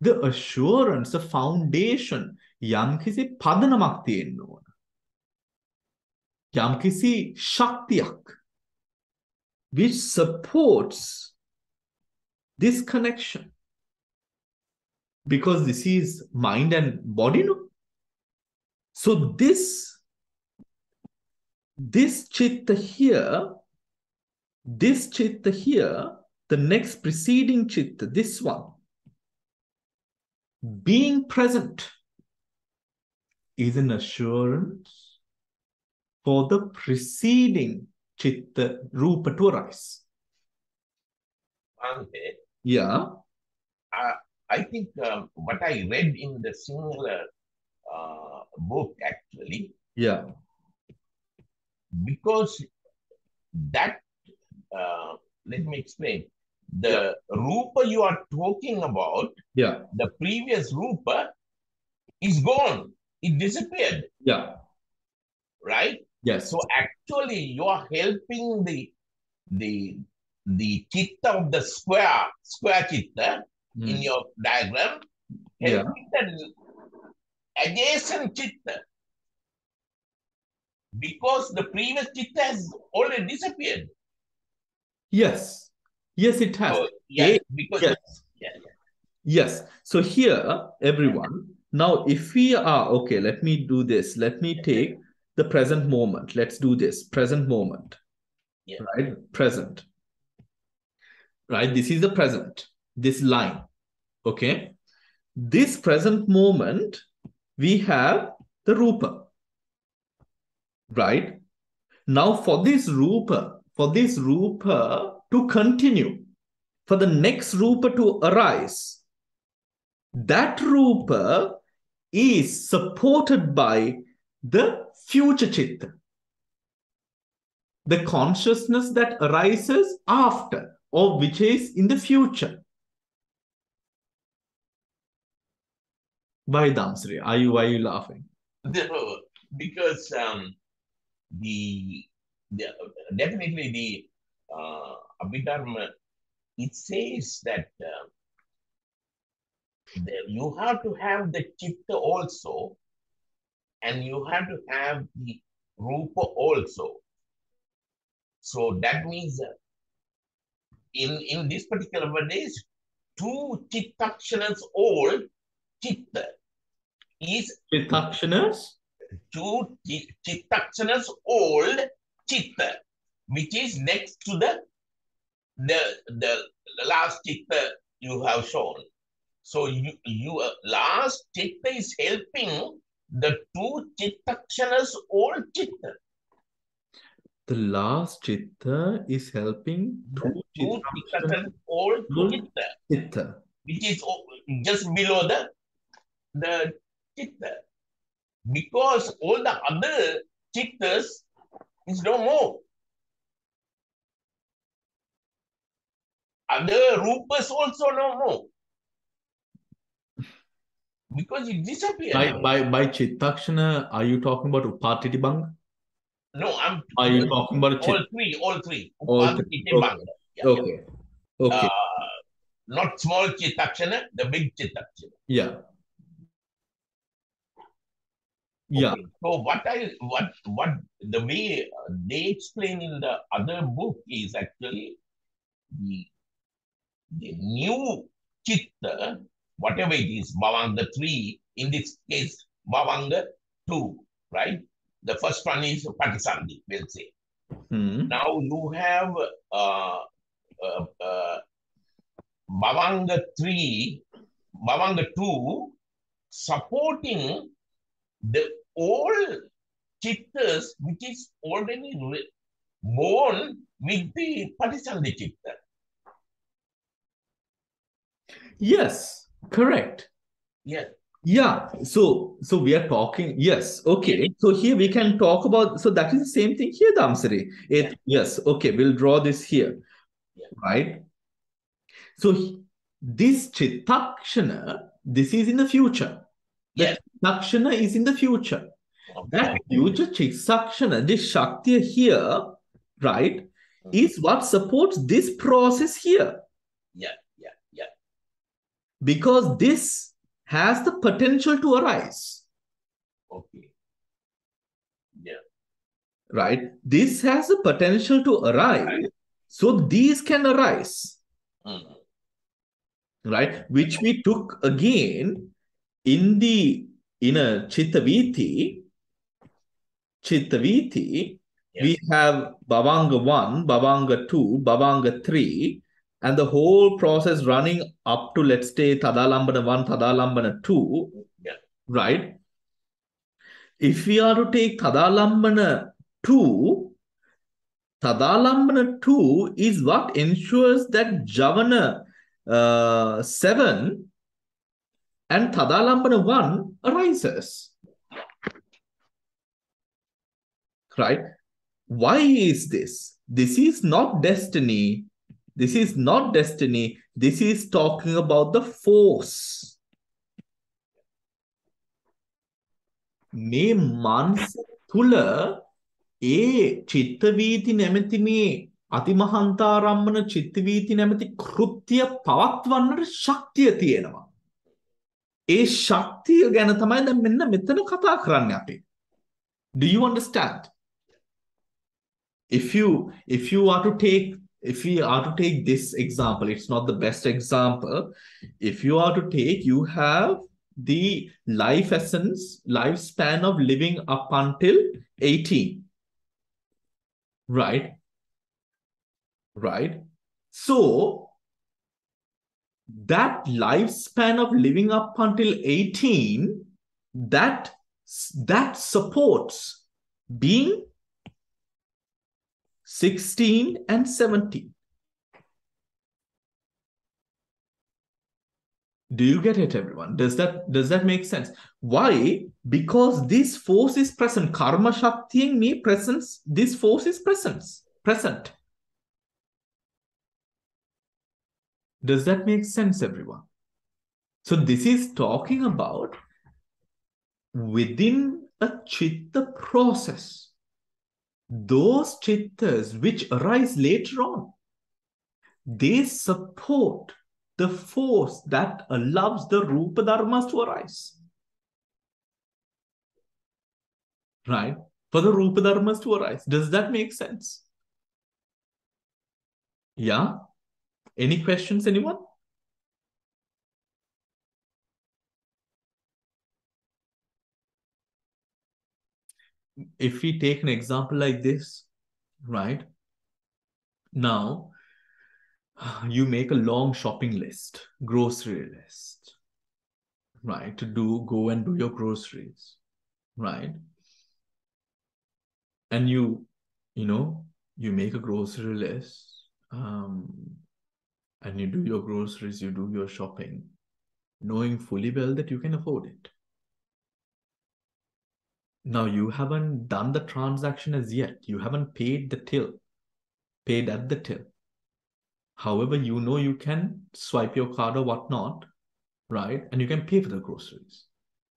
The assurance, the foundation, yamkisi padanamak tiyenna ona. Yamkisi shaktiyak, which supports this connection. Because this is mind and body, no? So this Chitta here, the next preceding Chitta, this one, being present is an assurance for the preceding chitta rupa to arise. Bhante, Yeah. I think what I read in the similar book actually, Yeah. because that, let me explain. The rupa you are talking about, Yeah. the previous rupa is gone. It disappeared, Yeah. right? Yes. So actually you are helping the chitta of the square chitta in your diagram, Yeah. helping the adjacent chitta, because the previous chitta has already disappeared. Yes. Yes, it has. So, yeah, because Yes. yeah. Yes. So here, everyone, now if we are, okay, let me do this. Let me take the present moment. Let's do this. Present moment. Yeah. Right? Present. Right? This is the present. This line. Okay. This present moment, we have the rupa. Right? Now for this rupa to continue, for the next rupa to arise, that rupa is supported by the future chitta, the consciousness that arises after, or which is in the future. Why, Damsri? Why are you laughing? Because definitely the Abhidhamma, it says that you have to have the chitta also, and you have to have the rupa also. So that means in this particular days, two chittakshanas old chitta is Chittakshanas? two chittakshanas old chitta, which is next to the last chitta you have shown. So you last chitta is helping the two chittakshanas old chitta. The last chitta is helping Two chittakshanas old chitta, which is just below the chitta. Because all the other chittas is no more. Other rupas also no more. Because it disappeared. By chittakshana, are you talking about upatiti bhanga? No, Are you talking about all three. All three. Upatiti Okay. Okay. Okay. Not small chittakshana, the big chittakshana. Yeah. Yeah. Okay. So what the way they explain in the other book is actually the new chitta, whatever it is, Bhavanga 3, in this case, Bhavanga 2, right? The first one is Patisandhi, we'll say. Now you have Bhavanga 3, Bhavanga 2 supporting the old chittas which is already born with the Patisandhi chitta. Yes, correct. Yeah. Yeah. So we are talking. Yes. Okay. Yeah. So here we can talk about. So that is the same thing here, Damsari. Yes. Okay. We'll draw this here. Yeah. Right. So this chittakshana, this is in the future. The chittakshana is in the future. Okay. That future chittakshana, this shakti here, right, is what supports this process here. Yeah. Because this has the potential to arise. Okay. Yeah. Right? This has the potential to arise. So these can arise. Right? Which we took again in a Chittaviti. We have Bhavanga 1, Bhavanga 2, Bhavanga 3, and the whole process running up to, let's say, Tadalambana 1, Tadalambana 2, right? If we are to take Tadalambana 2, Tadalambana 2 is what ensures that Javana 7 and Tadalambana 1 arises. Right? Why is this? This is not destiny. This is not destiny. This is talking about the force. මේ මනස තුල චිත්ත වීති නැමැති මේ අතිමහන්තාරම්මන චිත්ත වීති නැමැති කෘත්‍ය පවත්වන්නට ශක්තිය තියෙනවා. ඒ ශක්තිය ගැන තමයි දැන් මෙන්න මෙතන කතා කරන්නේ අපි. Do you understand? If we are to take this example, it's not the best example. If you are to take, you have the life essence, lifespan of living up until 18. Right? Right? So, that lifespan of living up until 18, that supports being 16 and 17. Do you get it, everyone? Does that make sense? Why? Because this force is present. Karma Shakti in me presence. This force is present. Does that make sense, everyone? So this is talking about within a chitta process. Those chittas which arise later on, they support the force that allows the Rupa Dharmas to arise. Right? For the Rupa Dharmas to arise. Does that make sense? Yeah? Any questions, anyone? If we take an example like this, right? Now, you make a long shopping list, grocery list, right? To go and do your groceries, right? And you make a grocery list, and you do your groceries, you do your shopping, knowing fully well that you can afford it. Now, you haven't done the transaction as yet. You haven't paid at the till. However, you can swipe your card or whatnot, right? And you can pay for the groceries.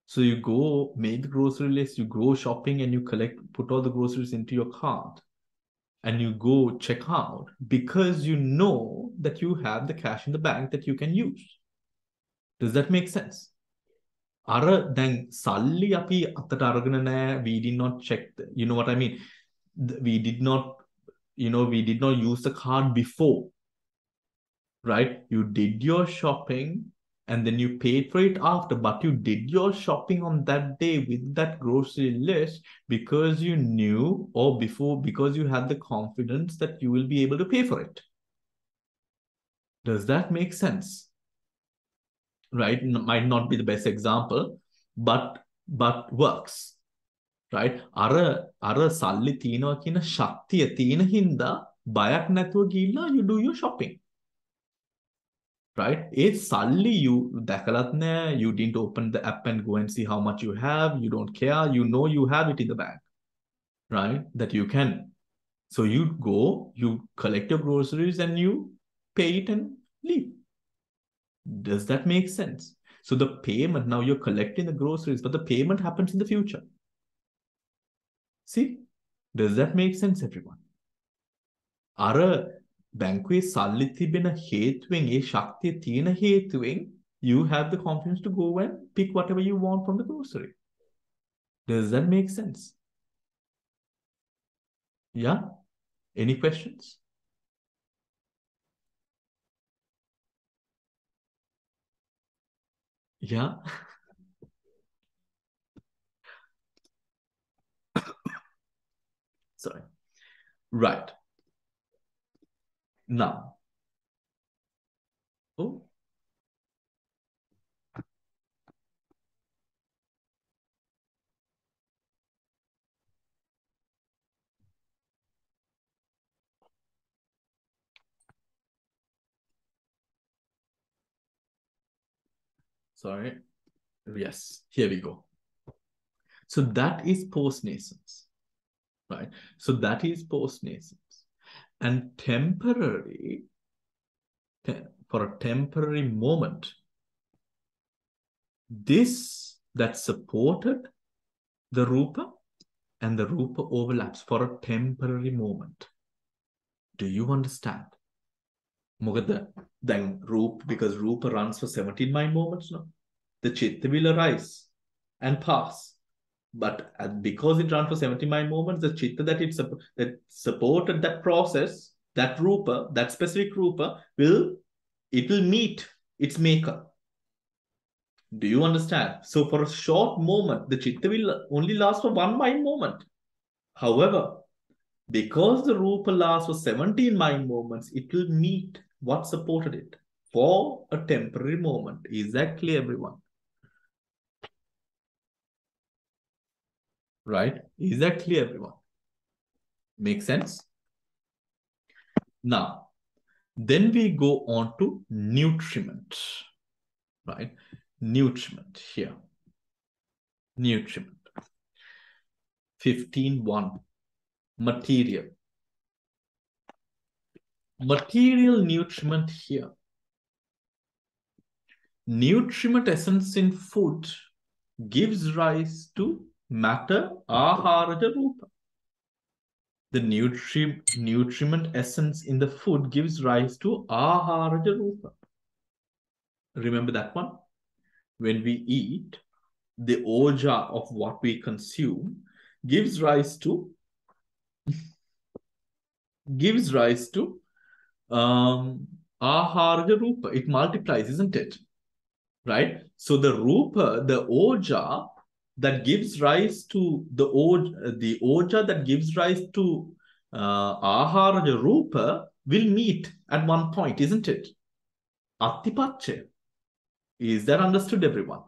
So you go make the grocery list, you go shopping and you put all the groceries into your cart and you go check out because you know that you have the cash in the bank that you can use. Does that make sense? Ara then salli api atat aragana naha, we did not check you know what I mean? We did not use the card before. Right? You did your shopping and then you paid for it after, but you did your shopping on that day with that grocery list because you knew because you had the confidence that you will be able to pay for it. Does that make sense? Right? Might not be the best example, but works. Right? Ara salli තියෙනවා කියන ශක්තිය තියෙන හින්දා බයක් නැතුව ගිහිල්ලා you do your shopping. Right? It's suddenly you didn't open the app and go and see how much you have. You don't care. You know you have it in the bank. Right? That you can. So you go, you collect your groceries and you pay it and leave. Does that make sense? So the payment, now you're collecting the groceries, but the payment happens in the future. See? Does that make sense, everyone? බැංකුවේ සල්ලි තිබෙන හේතුවෙන් ඒ ශක්තිය තියෙන හේතුවෙන් you have the confidence to go and pick whatever you want from the grocery. Does that make sense? Yeah? Any questions? Yeah? Sorry. Right. Now, Sorry. Yes, here we go. So that is post-nascence, right? So that is post-nascence. And temporary, for a temporary moment, this that supported the Rupa and the Rupa overlaps for a temporary moment. Do you understand? Mogada, then Rupa, because Rupa runs for 17 mind moments, no? The Chitta will arise and pass. But because it runs for 17 mind moments, the Chitta that supported that process, that Rupa, that specific Rupa, will meet its maker. Do you understand? So for a short moment, the Chitta will only last for one mind moment. However, because the Rupa lasts for 17 mind moments, it will meet what supported it for a temporary moment. Is that clear, everyone? Right? Is that clear, everyone? Make sense? Now, then we go on to nutriment. Right? Nutriment here. Nutriment. 15.1. Material. Material nutriment here. Nutriment essence in food gives rise to matter, aharaja rupa. The nutriment essence in the food gives rise to aharaja rupa. Remember that one? When we eat, the oja of what we consume gives rise to aharaja rupa. It multiplies, isn't it? Right? So the rupa, the oja that gives rise to the oja that gives rise to aharaja rupa will meet at one point, isn't it? Attipache. Is that understood, everyone?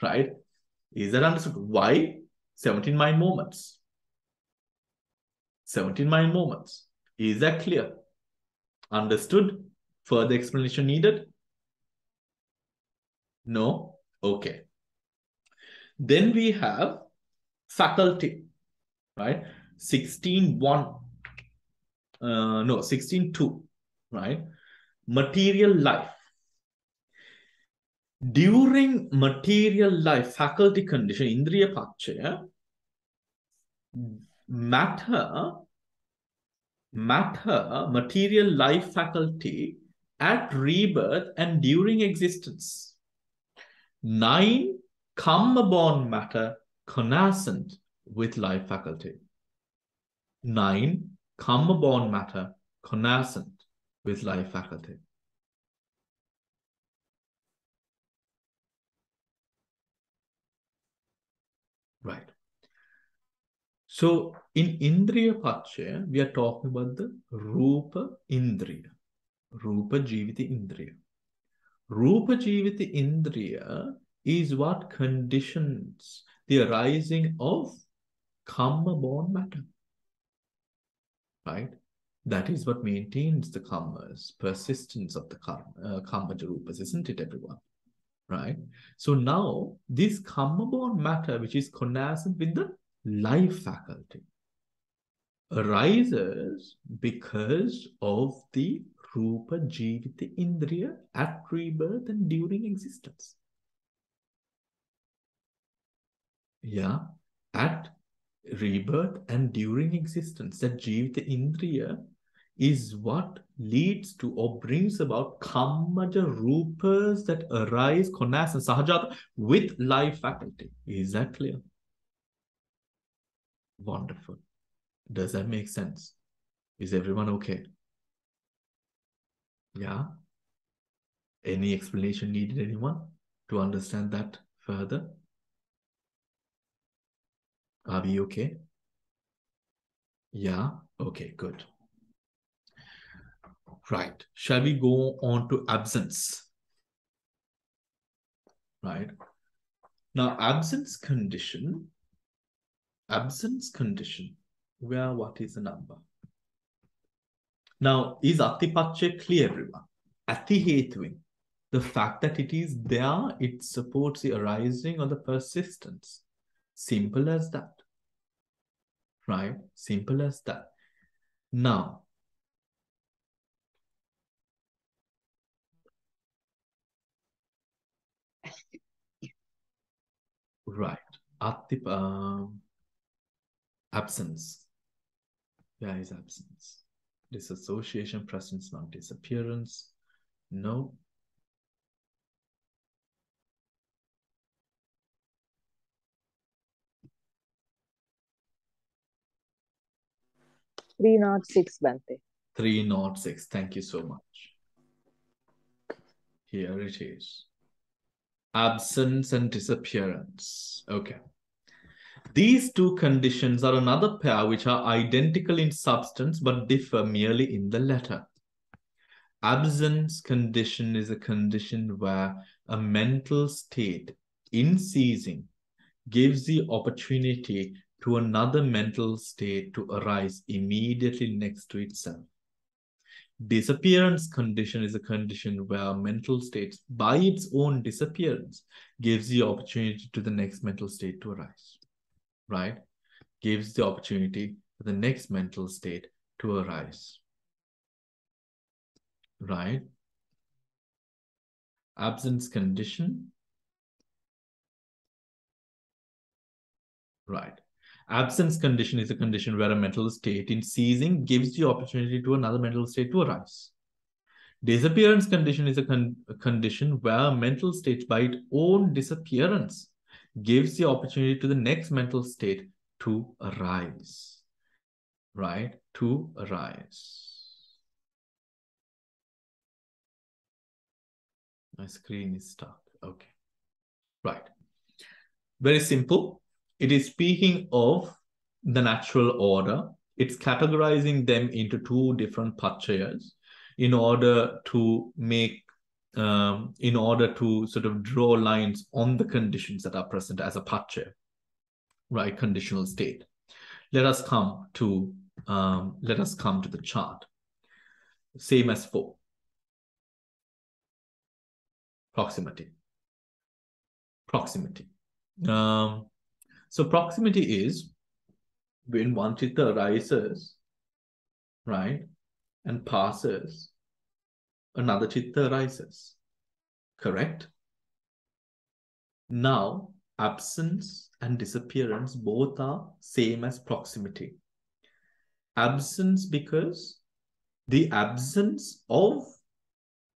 Right? Is that understood? Why? 17 mind moments. 17 mind moments. Is that clear? Understood? Further explanation needed? No? Okay. Then we have faculty, right? 16.1. 16.2, right? Material life. During material life, faculty condition, indriya pachaya, material life faculty at rebirth and during existence. 9 karma-born matter connascent with life faculty. 9 karma-born matter connascent with life faculty. Right. So in Indriya Pachaya, we are talking about the Rupa Indriya. Rupa Jiviti Indriya. Rupa Jiviti Indriya is what conditions the arising of karma-born matter. Right? That is what maintains the karmas, persistence of the karma rupas, isn't it, everyone? Right? So now, this karma-born matter, which is connascent with the life faculty, arises because of the Rupa Jivita Indriya at rebirth and during existence. Yeah, at rebirth and during existence, that Jivita Indriya is what leads to or brings about Kammaja Rupas that arise, connascent, Sahajata with life faculty. Is that clear? Wonderful. Does that make sense? Is everyone okay? Yeah? Any explanation needed, anyone, to understand that further? Are we okay? Yeah? Okay, good. Right. Shall we go on to absence? Right. Now, absence condition, where what is the number? Now, is Atipache clear, everyone? Ati Hetuin. The fact that it is there, it supports the arising or the persistence. Simple as that. Right? Simple as that. Now, right. Absence. Where is absence? Dissociation, presence, non-disappearance. No. Three not six, Bhante. 306. Thank you so much. Here it is. Absence and disappearance. Okay. These two conditions are another pair which are identical in substance but differ merely in the letter. Absence condition is a condition where a mental state in ceasing gives the opportunity to another mental state to arise immediately next to itself. Disappearance condition is a condition where mental states, by its own disappearance, gives the opportunity to the next mental state to arise. Right? Gives the opportunity for the next mental state to arise. Right? Absence condition. Right. Absence condition is a condition where a mental state in ceasing gives the opportunity to another mental state to arise. Disappearance condition is a condition where a mental state by its own disappearance gives the opportunity to the next mental state to arise. Right? To arise. My screen is stuck. Okay. Right. Very simple. It is speaking of the natural order. It's categorizing them into two different pachayas in order to make, in order to sort of draw lines on the conditions that are present as a pachaya, right? Conditional state. Let us come to the chart. Same as 4. Proximity. Proximity. So proximity is when one chitta arises, right, and passes, another chitta arises. Correct? Now, absence and disappearance both are same as proximity. Absence because the absence of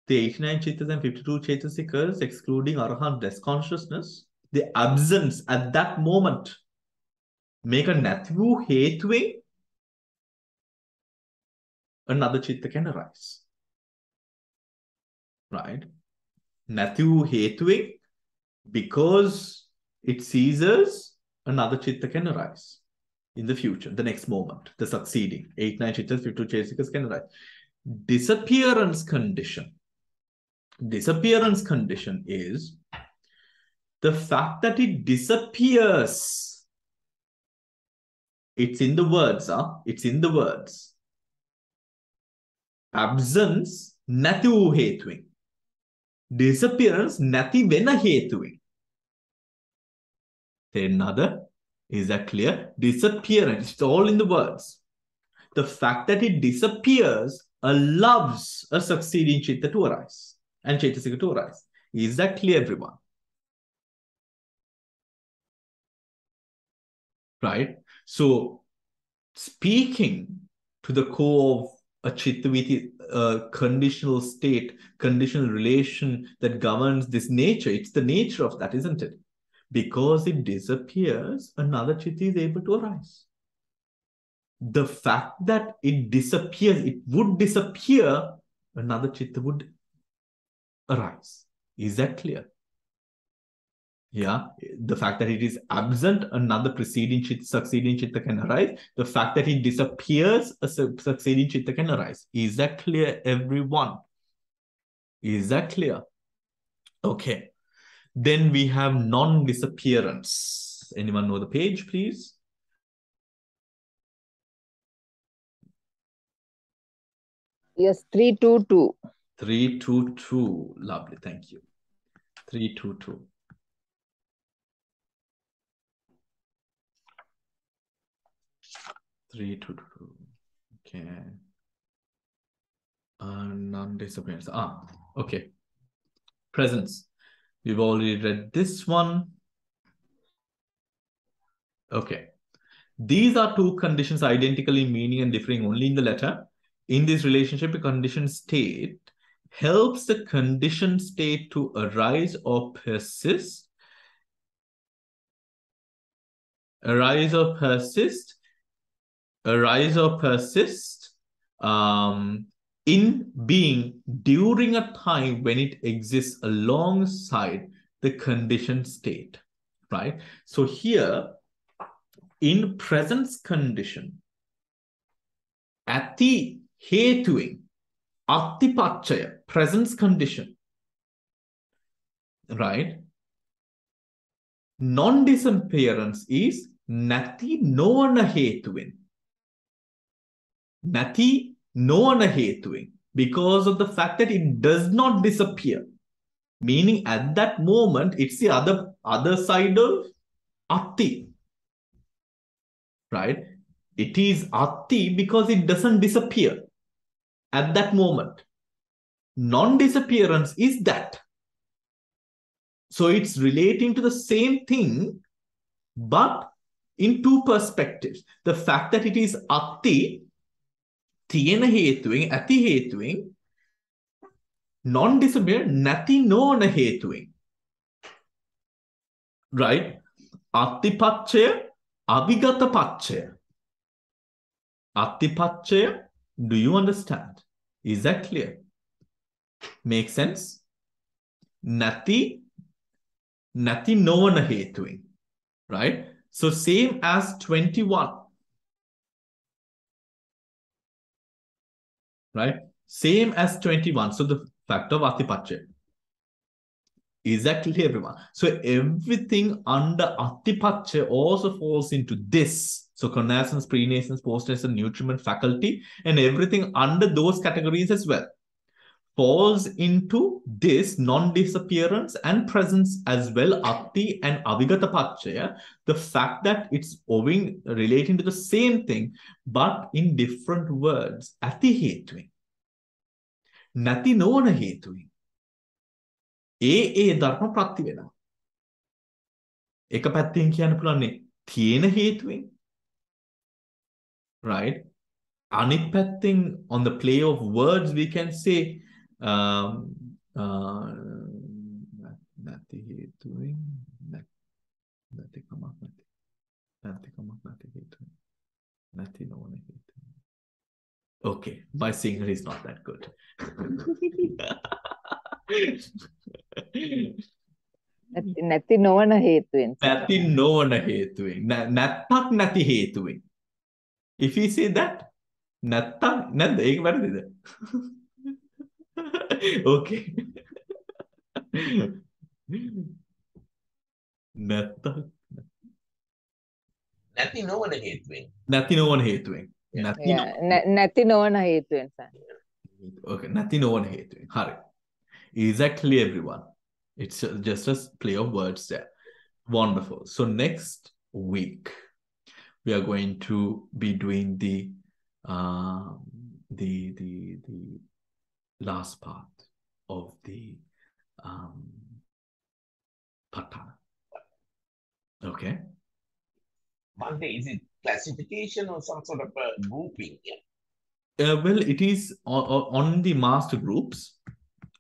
the 89 chittas and 52 chaitasikas, excluding arahant less consciousness, the absence at that moment make a nathu hetwe, another chitta can arise. Right? Nathu hetwe, because it ceases, another chitta can arise in the future, the next moment, the succeeding. 89 chittas, 52 chaitasikas can arise. Disappearance condition. Disappearance condition is the fact that it disappears. It's in the words, It's in the words. Absence, nathu hetwing. Disappearance, nati vena hetwing. Another, is that clear? Disappearance, it's all in the words. The fact that it disappears allows a succeeding chitta to arise and chaitasika to arise. Is that clear, everyone? Right? So, speaking to the core of a chitta with a conditional state, conditional relation that governs this nature, it's the nature of that, isn't it? Because it disappears, another chitta is able to arise. The fact that it disappears, it would disappear, another chitta would arise. Is that clear? Yeah, the fact that it is absent, another preceding chitta, succeeding chitta can arise. The fact that it disappears, a succeeding chitta can arise. Is that clear, everyone? Is that clear? Okay. Then we have non-disappearance. Anyone know the page, please? Yes, 322. 322. Lovely. Thank you. 322. Okay. Non-disappearance. Okay. Presence. We've already read this one. Okay. These are two conditions identical in meaning and differing only in the letter. In this relationship, a conditioned state helps the conditioned state to arise or persist. Arise or persist in being during a time when it exists alongside the conditioned state, right? So here, in presence condition, ati hetuing, attipachaya, presence condition, right? Non-disappearance is nati noana hetuin. Nati noana hetuin, because of the fact that it does not disappear. Meaning at that moment, it's the other side of atti. Right? It is atti because it doesn't disappear at that moment. Non-disappearance is that. So it's relating to the same thing, but in two perspectives. The fact that it is atti, tiyena hetuing, ati hetuing, non-disappear, nati noana hetuing. Right? Attipachaya, abhigatapachaya. Attipachaya, do you understand? Is that clear? Make sense? Nati noana hetuing. Right? So same as 21. Right? Same as 21. So the fact of attipachaya. Is that clear, everyone? So everything under attipachaya also falls into this. So connaissance, pre-nascence, post-nascence, nutriment, faculty, and everything under those categories as well falls into this non-disappearance and presence as well, atti and abhigatapachaya. The fact that it's relating to the same thing, but in different words. Ati hetuing. Nati noana hetuing. ඒ ධර්ම ප්‍රත්‍ය වෙනවා. එක පැත්තෙන් කියන්න පුළුවන් තියෙන හේතුවෙන්. Right? අනිත් පැත්තෙන් on the play of words we can say නැති හේතුවෙන් නැති කමක් නැති හේතුවෙන් නැති නොවන හේතුවෙන්. Okay, my singer is not that good. නැති නොවන හේතුවෙන්. නැති නොවන හේතුවෙන්. නැත්තක් නැති හේතුවෙන්. If you say that, නැත්තක් නැද්ද? ඒක වැරදිද? Okay. නැත්තක් නැති නොවන හේතුවෙන්. නැති නොවන හේතුවෙන්. නැති නොවන හේතුවෙන්. Okay, නැති නොවන හේතුවෙන්. හරි. Exactly, everyone. It's just a play of words there. Wonderful. So next week we are going to be doing the last part of the Patthana. Okay. Bhante, is it classification or some sort of a grouping? Well, it is on the master groups.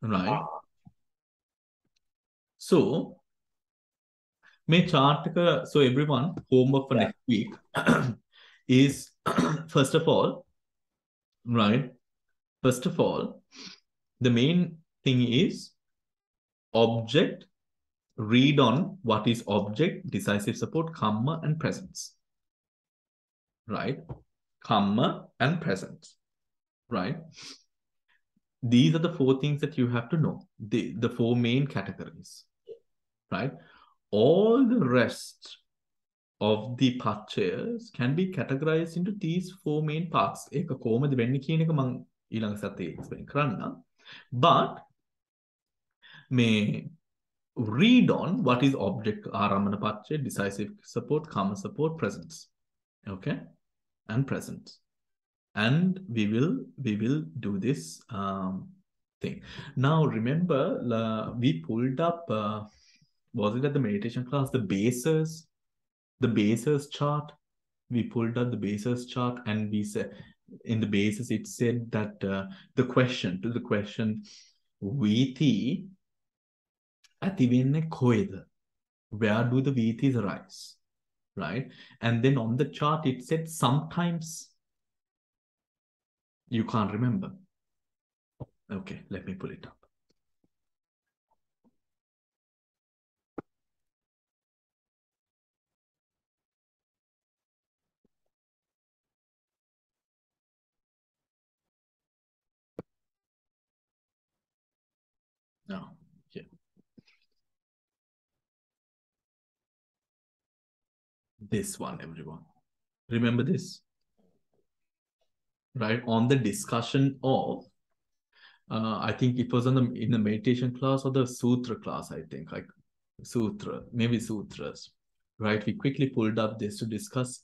Right. So, so everyone, homework for next week is first of all, right? First of all, the main thing is object, read on what is object, decisive support, kamma, and presence. Right? Kamma and presence. Right? These are the four things that you have to know. The four main categories. Right? All the rest of the pachayas can be categorized into these four main parts. But But may read on what is object aramana paccaya, decisive support, karma support, presence. Okay, and presence. And we will do this thing. Now remember, we pulled up, was it at the meditation class, the bases chart? We pulled up the bases chart, and we said in the bases it said that the question viti ativenne koeda, where do the vitis arise, right? And then on the chart it said sometimes. You can't remember. Okay, let me pull it up. Now, here. This one, everyone. Remember this? Right? On the discussion of, I think it was in the meditation class or the sutra class, I think, like sutra, maybe sutras, right? We quickly pulled up this to discuss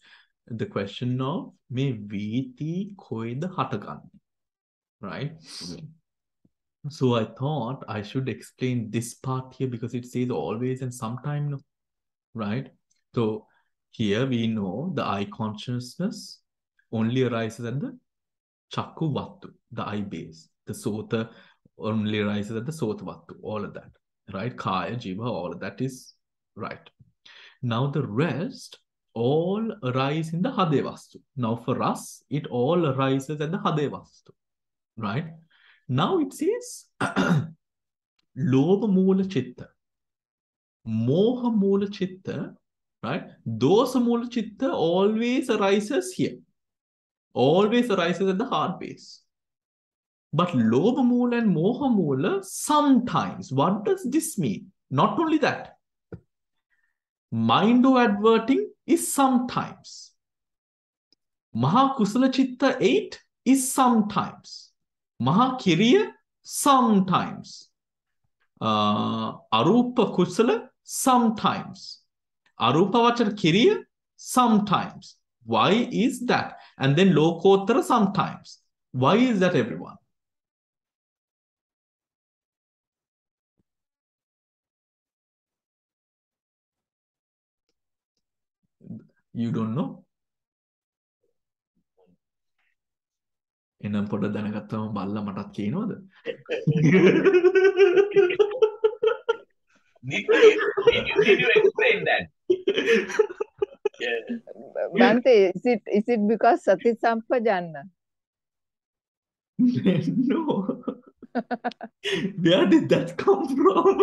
the question of me viti koida hatagan, right? So I thought I should explain this part here because it says always and sometime, right? So here we know the eye consciousness only arises at the chakku vattu, the eye base. The sota only arises at the sota vattu, all of that, right? Kaya, jiva, all of that is right. Now the rest all arise in the hadevastu. Now for us, it all arises at the hadevastu, right? Now it says Lobha Moola Chitta, Moha Moola Chitta, right? Dosa Moola Chitta always arises here, always arises at the heart base. But Lobha Moola and Moha Moola sometimes. What does this mean? Not only that, mind or adverting is sometimes. Maha Kusala Chitta 8 is sometimes. Maha Kiriya sometimes. Arupa Kusala sometimes. Arupa Vachana Kiriya sometimes. Why is that? And then Lokottara sometimes. Why is that, everyone? You don't know? එනම් පොඩ දැනගත්තම බල්ලා මටත් කියනවද? Did you explain that? Yeah. Bhante, is it because Sati Sampajanna? No. Where did that come from?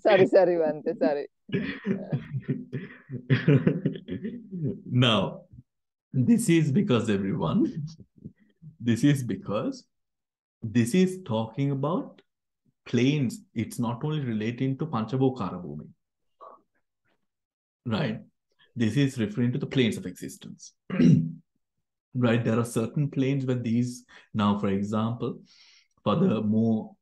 Sorry, Bhante, sorry. Now, this is because, everyone, this is because this is talking about planes. It's not only relating to Panchabhokara Bhumi, right? This is referring to the planes of existence, right? There are certain planes where these, now, for example, for the more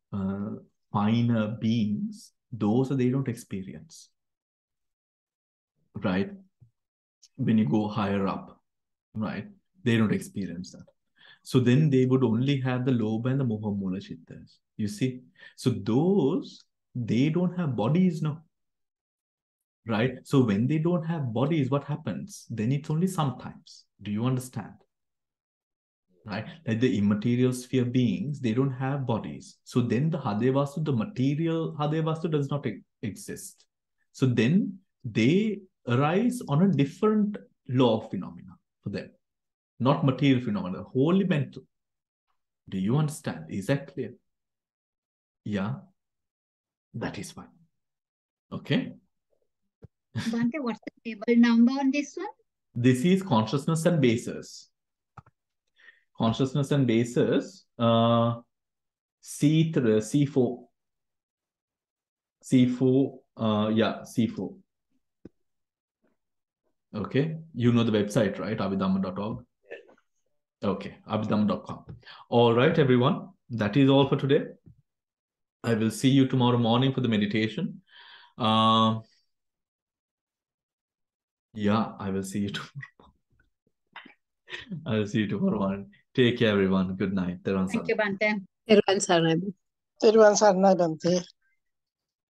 finer beings, those they don't experience, right? When you go higher up, right? They don't experience that. So then they would only have the Lobha and the Moha Moola Chittas. You see? So those, they don't have bodies now, right? So when they don't have bodies, what happens? Then it's only sometimes. Do you understand? Right? Like the immaterial sphere beings, they don't have bodies. So then the Hadevastu, the material Hadevastu does not exist. So then they arise on a different law of phenomena for them. Not material phenomena, wholly mental. Do you understand? Is that clear? Yeah? That is fine. Okay? Bhante, what's the table number on this one? This is consciousness and basis. Consciousness and basis, C3, C4. C4, yeah, C4. Okay, you know the website, right? Abhidhamma.org. Okay, abhidhamma.com. All right, everyone. That is all for today. I will see you tomorrow morning for the meditation. Yeah, I will see you tomorrow. I will see you tomorrow morning. Take care, everyone. Good night. Thank you, Bhante. Everyone, Sarnai. Everyone, Bhante.